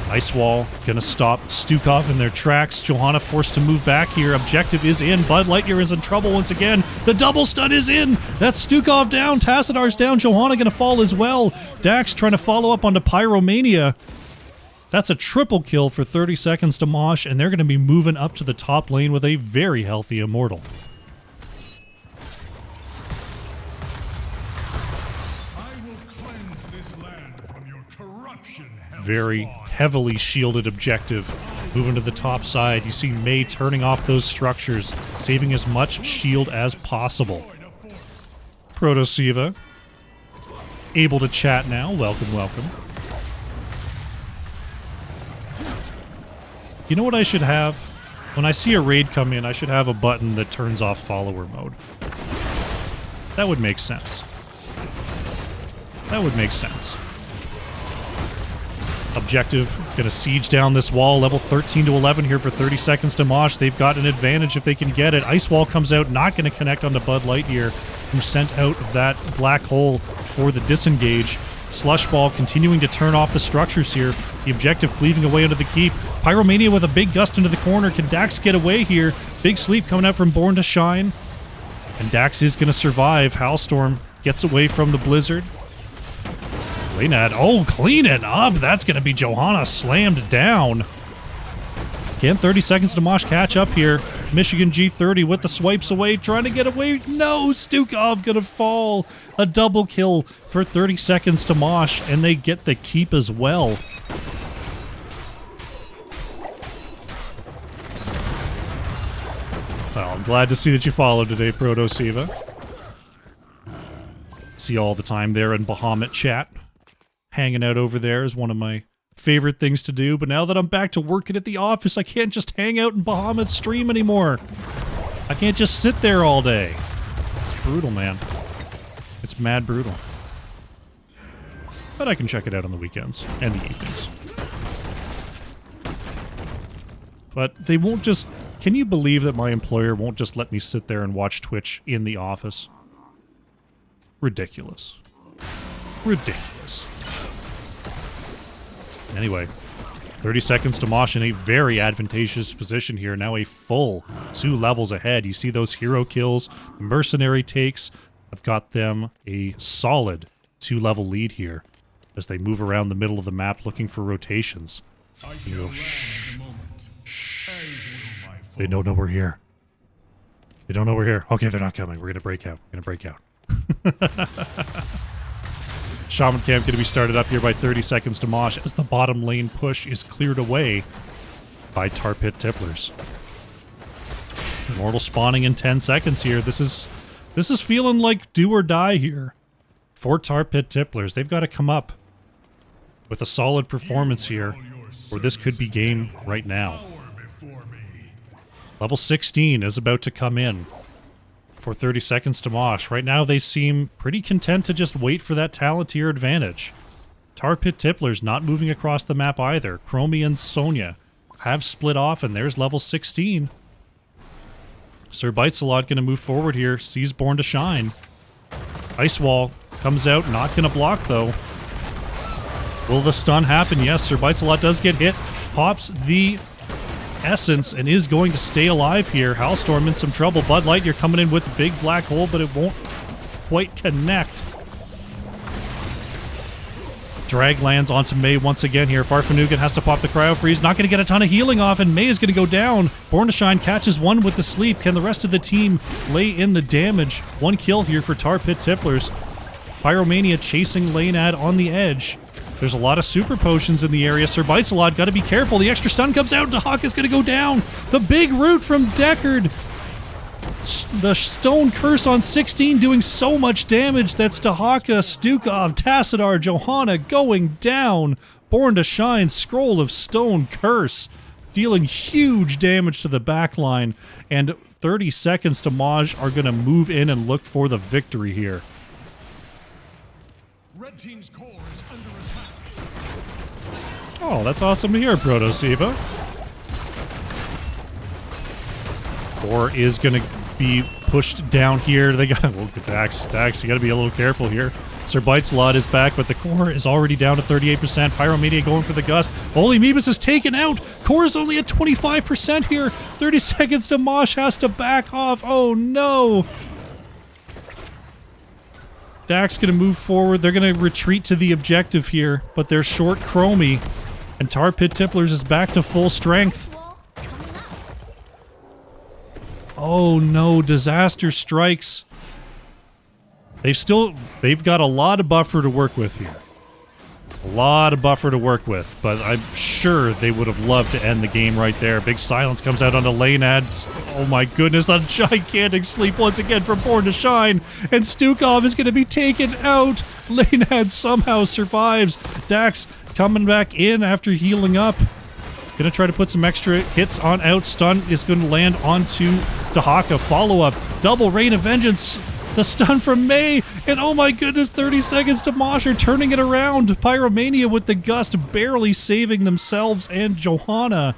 Ice Wall gonna stop Stukov in their tracks. Johanna forced to move back here. Objective is in. Bud Lightyear is in trouble once again. The double stun is in. That's Stukov down. Tassadar's down. Johanna gonna fall as well. Dax trying to follow up onto Pyromania. That's a triple kill for 30 seconds to Mosh, and they're gonna be moving up to the top lane with a very healthy Immortal. Very heavily shielded objective. Moving to the top side, you see May turning off those structures, saving as much shield as possible. Protosiva, able to chat now. Welcome, welcome. You know what I should have? When I see a raid come in, I should have a button that turns off follower mode. That would make sense. That would make sense. Objective, gonna siege down this wall, level 13 to 11 here for 30 seconds to Mosh. They've got an advantage if they can get it. Ice Wall comes out, not gonna connect onto Bud Lightyear, who sent out that black hole for the disengage. Slush Ball continuing to turn off the structures here. The objective cleaving away under the keep. Pyromania with a big gust into the corner. Can Dax get away here? Big sleep coming out from Born to Shine. And Dax is gonna survive. Howlstorm gets away from the blizzard. Laynad, oh, clean it up. That's going to be Johanna slammed down. Again, 30 seconds to Mosh catch up here. Michigan G30 with the swipes away, trying to get away. No, Stukov gonna fall. A double kill for 30 seconds to Mosh, and they get the keep as well. Well, I'm glad to see that you followed today, Proto Siva. See you all the time there in Bahamut chat. Hanging out over there is one of my favorite things to do, but now that I'm back to working at the office, I can't just hang out in Bahamut stream anymore. I can't just sit there all day. It's brutal, man. It's mad brutal. But I can check it out on the weekends and the evenings. But they won't just... Can you believe that my employer won't just let me sit there and watch Twitch in the office? Ridiculous. Ridiculous. Anyway, 30 seconds to Mosh in a very advantageous position here. Now a full 2 levels ahead. You see those hero kills, mercenary takes. I've got them a solid 2-level lead here as they move around the middle of the map looking for rotations. You go, shh. Shh. They don't know we're here. They don't know we're here. Okay, they're not coming. We're going to break out. We're going to break out. Shaman Camp going to be started up here by 30 seconds to Mosh as the bottom lane push is cleared away by Tar Pit Tipplers. Immortal spawning in 10 seconds here. This is feeling like do or die here for Tar Pit Tipplers. They've got to come up with a solid performance here, or this could be game right now. Level 16 is about to come in for 30 seconds to Mosh. Right now they seem pretty content to just wait for that talent tier advantage. Tar Pit Tipplers not moving across the map either. Chromie and Sonya have split off, and there's level 16. Sir Bitesalot going to move forward here. Sees Born to Shine. Ice Wall comes out, not going to block though. Will the stun happen? Yes, Sir Bitesalot does get hit. Pops the Essence and is going to stay alive here. Howlstorm in some trouble. Bud Light, you're coming in with a big black hole, but it won't quite connect. Drag lands onto May once again here. Farfanugan has to pop the Cryo Freeze. Not going to get a ton of healing off, and May is going to go down. Born to Shine catches one with the sleep. Can the rest of the team lay in the damage? 1 kill here for Tar Pit Tipplers. Pyromania chasing Laynad on the edge. There's a lot of super potions in the area. Sir Bitesalot, got to be careful. The extra stun comes out. Dahak is going to go down. The big root from Deckard. The Stone Curse on 16 doing so much damage. That's Dahaka, Stukov, Tassadar, Johanna going down. Born to Shine, Scroll of Stone Curse, dealing huge damage to the backline. And 30 seconds to Maj are going to move in and look for the victory here. Red Team's core is under attack. Oh, that's awesome to hear, Proto Siva. Core is going to be pushed down here. They got look at Dax. Dax, you got to be a little careful here. Sir Bitesalot is back, but the core is already down to 38%. Pyromania going for the gust. Holy Meebus is taken out. Core is only at 25% here. 30 seconds to Mosh has to back off. Oh no. Dax going to move forward. They're going to retreat to the objective here, but they're short Chromie, and Tar Pit Tipplers is back to full strength. Oh no, disaster strikes. They've got a lot of buffer to work with here. A lot of buffer to work with, but I'm sure they would have loved to end the game right there. Big silence comes out onto Laynad. Oh my goodness, a gigantic sleep once again from Born to Shine, and Stukov is going to be taken out. Laynad somehow survives. Dax coming back in after healing up. Gonna try to put some extra hits on out. Stun is going to land onto Dahaka. Follow-up. Double Rain of Vengeance. The stun from May. And oh my goodness, 30 seconds to Mosh are turning it around. Pyromania with the gust barely saving themselves and Johanna.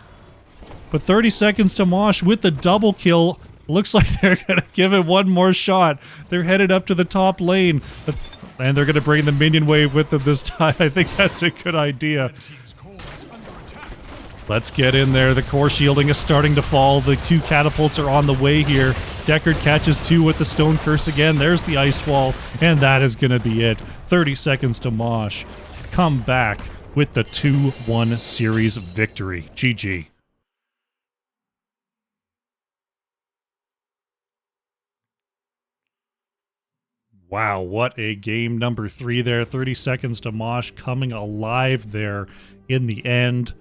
But 30 seconds to Mosh with the double kill. Looks like they're going to give it one more shot. They're headed up to the top lane. And they're going to bring the minion wave with them this time. I think that's a good idea. Let's get in there. The core shielding is starting to fall. The 2 catapults are on the way here. Deckard catches 2 with the Stone Curse again. There's the Ice Wall, and that is going to be it. 30 seconds to Mosh come back with the 2-1 series victory. GG. Wow, what a game. Number 3 there. 30 seconds to Mosh coming alive there in the end.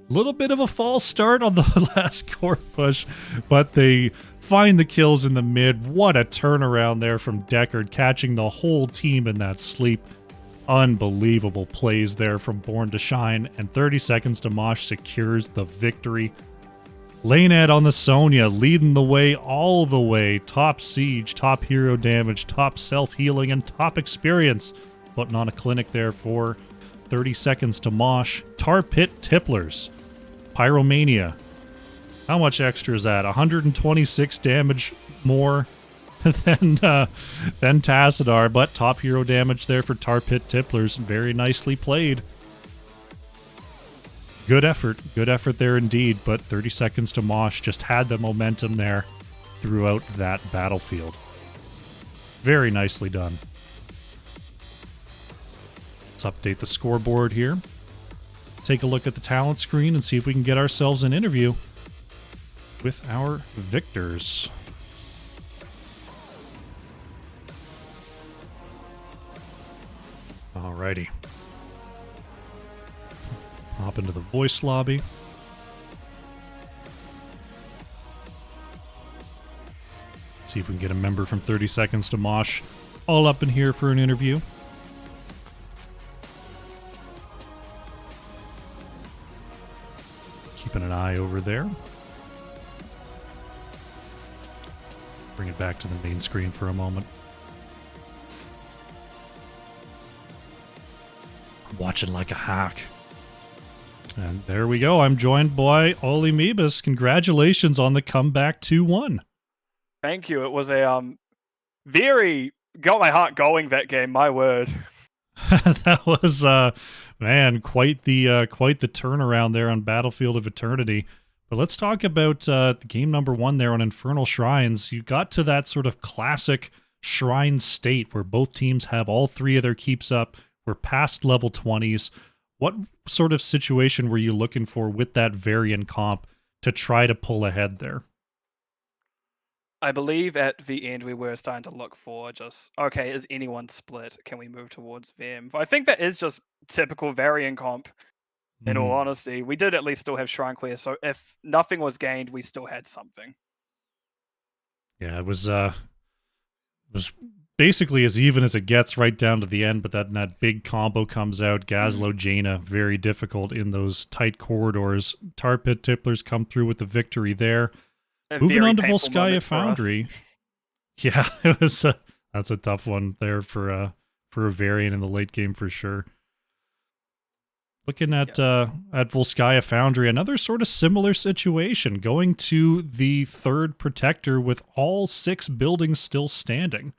Little bit of a false start on the last core push, but they find the kills in the mid. What a turnaround there from Deckard, catching the whole team in that sleep. Unbelievable plays there from Born to Shine, and 30 seconds to Mosh secures the victory. Lane Ed on the Sonya, leading the way all the way. Top siege, top hero damage, top self-healing, and top experience. Putting on a clinic there for 30 seconds to Mosh. Tar Pit Tipplers. Pyromania. How much extra is that? 126 damage more than Tassadar, but top hero damage there for Tar Pit Tipplers. Very nicely played. Good effort there indeed, but 30 seconds to Mosh just had the momentum there throughout that battlefield. Very nicely done. Let's update the scoreboard here. Take a look at the talent screen and see if we can get ourselves an interview with our victors. Alrighty. Hop into the voice lobby. See if we can get a member from 30 Seconds to Mosh all up in here for an interview. Keeping an eye over there. Bring it back to the main screen for a moment. I'm watching like a hack. And there we go. I'm joined by Oli Mebus. Congratulations on the comeback 2-1. Thank you. It was a very got my heart going that game. My word. That was man, quite the turnaround there on Battlefield of Eternity. But let's talk about game number 1 there on Infernal Shrines. You got to that sort of classic shrine state where both teams have all 3 of their keeps up. We're past level 20s. What sort of situation were you looking for with that variant comp to try to pull ahead there? I believe at the end we were starting to look for just, okay, is anyone split? Can we move towards them? I think that is just typical variant comp, in all honesty. We did at least still have Shrine Clear, so if nothing was gained, we still had something. Yeah, it was basically as even as it gets right down to the end, but then that big combo comes out. Gazlo, Jaina, very difficult in those tight corridors. Tar Pit Tipplers come through with the victory there. Moving on to Volskaya Foundry. Yeah, it was that's a tough one there for a variant in the late game for sure. Looking at Volskaya Foundry, another sort of similar situation, going to the third protector with all 6 buildings still standing.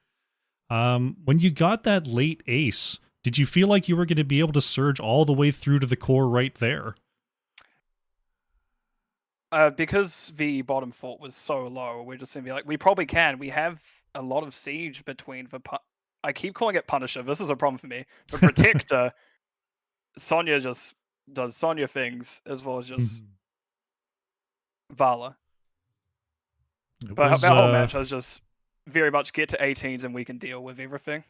When you got that late ace, did you feel like you were going to be able to surge all the way through to the core right there? Because the bottom fort was so low, we're just gonna be like, we probably can. We have a lot of siege between the. I keep calling it Punisher. This is a problem for me. The Protector, Sonya just does Sonya things as well as just Vala. But that whole match was just very much get to 18s and we can deal with everything.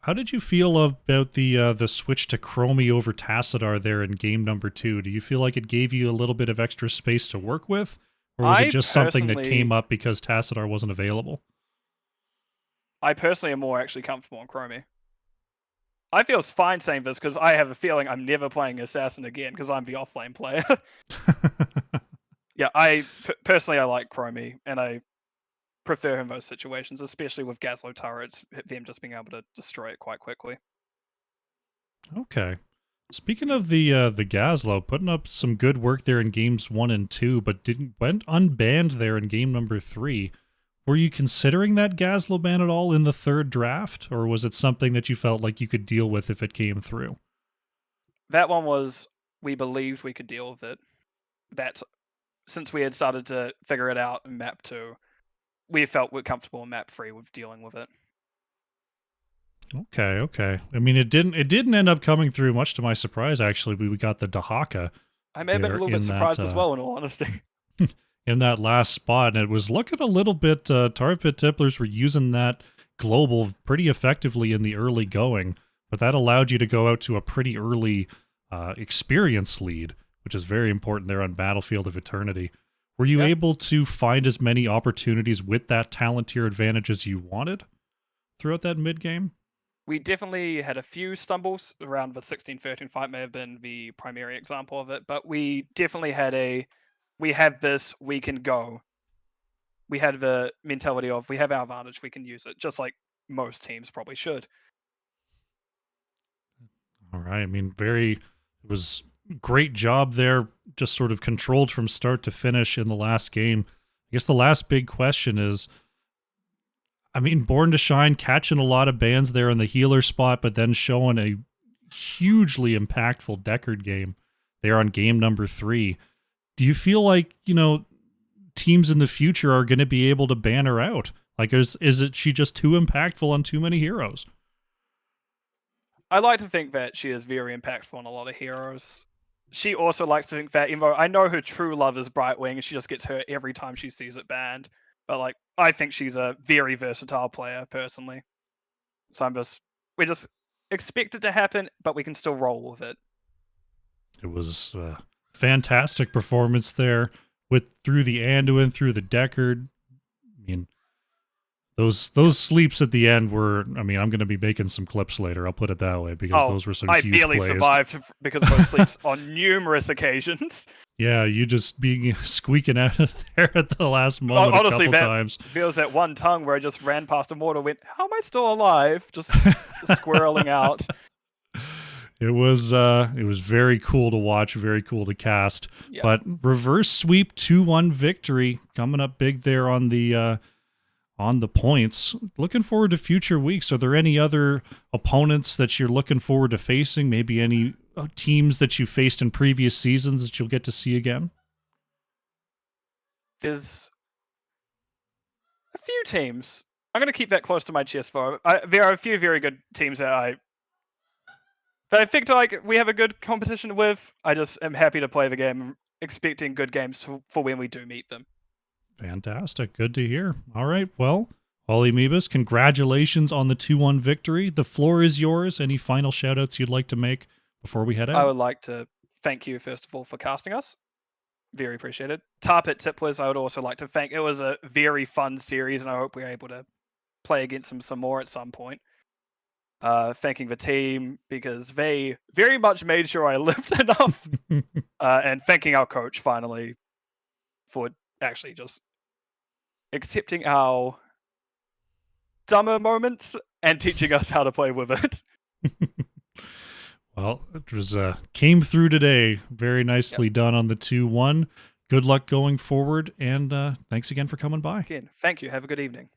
How did you feel about the switch to Chromie over Tassadar there in game number 2? Do you feel like it gave you a little bit of extra space to work with? Or was it just something that came up because Tassadar wasn't available? I personally am more actually comfortable on Chromie. I feel fine saying this because I have a feeling I'm never playing Assassin again because I'm the offlane player. Yeah, personally I like Chromie and I prefer him in those situations, especially with Gazlo turrets, them just being able to destroy it quite quickly. Okay. Speaking of the Gazlo, putting up some good work there in games 1 and 2, but went unbanned there in game number 3. Were you considering that Gazlo ban at all in the third draft, or was it something that you felt like you could deal with if it came through? That one was, we believed we could deal with it. That since we had started to figure it out in map 2, we felt we're comfortable in map 3 with dealing with it. Okay, okay. I mean, it didn't end up coming through. Much to my surprise, actually. We got the Dahaka I may have been a there little bit surprised as well, in all honesty. in that last spot, and it was looking a little bit. Tar Pit Tipplers were using that global pretty effectively in the early going, but that allowed you to go out to a pretty early experience lead, which is very important there on Battlefield of Eternity. Were you Yeah. able to find as many opportunities with that talent tier advantage as you wanted throughout that mid game? We definitely had a few stumbles around the 16-13 fight, may have been the primary example of it, but we definitely had we have this, we can go. We had the mentality of we have our advantage, we can use it, just like most teams probably should. All right. I mean, it was great job there, just sort of controlled from start to finish in the last game. I guess the last big question is, I mean, Born to Shine catching a lot of bans there in the healer spot, but then showing a hugely impactful Deckard game there on game number 3. Do you feel like, teams in the future are going to be able to ban her out? Like, is it she just too impactful on too many heroes? I like to think that she is very impactful on a lot of heroes. She also likes to think that, even though I know her true love is Brightwing, and she just gets hurt every time she sees it banned. But like, I think she's a very versatile player personally. So we just expect it to happen, but we can still roll with it. It was a fantastic performance there with through the Anduin, through the Deckard. I mean, those sleeps at the end were. I mean, I'm going to be making some clips later. I'll put it that way because those were some I huge barely plays. survived because of those sleeps on numerous occasions. Yeah, you just being squeaking out of there at the last moment Honestly, a couple times. there was that one tongue where I just ran past a mortar, went, "How am I still alive?" Just squirreling out. It was very cool to watch, very cool to cast. Yeah. But reverse sweep 2-1 victory coming up big there on the points. Looking forward to future weeks. Are there any other opponents that you're looking forward to facing? Maybe any teams that you faced in previous seasons that you'll get to see again? There's a few teams. I'm going to keep that close to my chest for. There are a few very good teams that I think like we have a good competition with. I just am happy to play the game, expecting good games for when we do meet them. Fantastic. Good to hear. All right. Well, Ollie Meebus, congratulations on the 2-1 victory. The floor is yours. Any final shout outs you'd like to make before we head out? I would like to thank you, first of all, for casting us. Very appreciated. Tar Pit Tipplers, I would also like to thank. It was a very fun series, and I hope we're able to play against them some more at some point. Thanking the team because they very much made sure I lived enough. And thanking our coach finally for actually just accepting our dumber moments and teaching us how to play with it. Well, it was came through today. Very nicely done on the 2-1. Good luck going forward, and thanks again for coming by. Again, thank you. Have a good evening.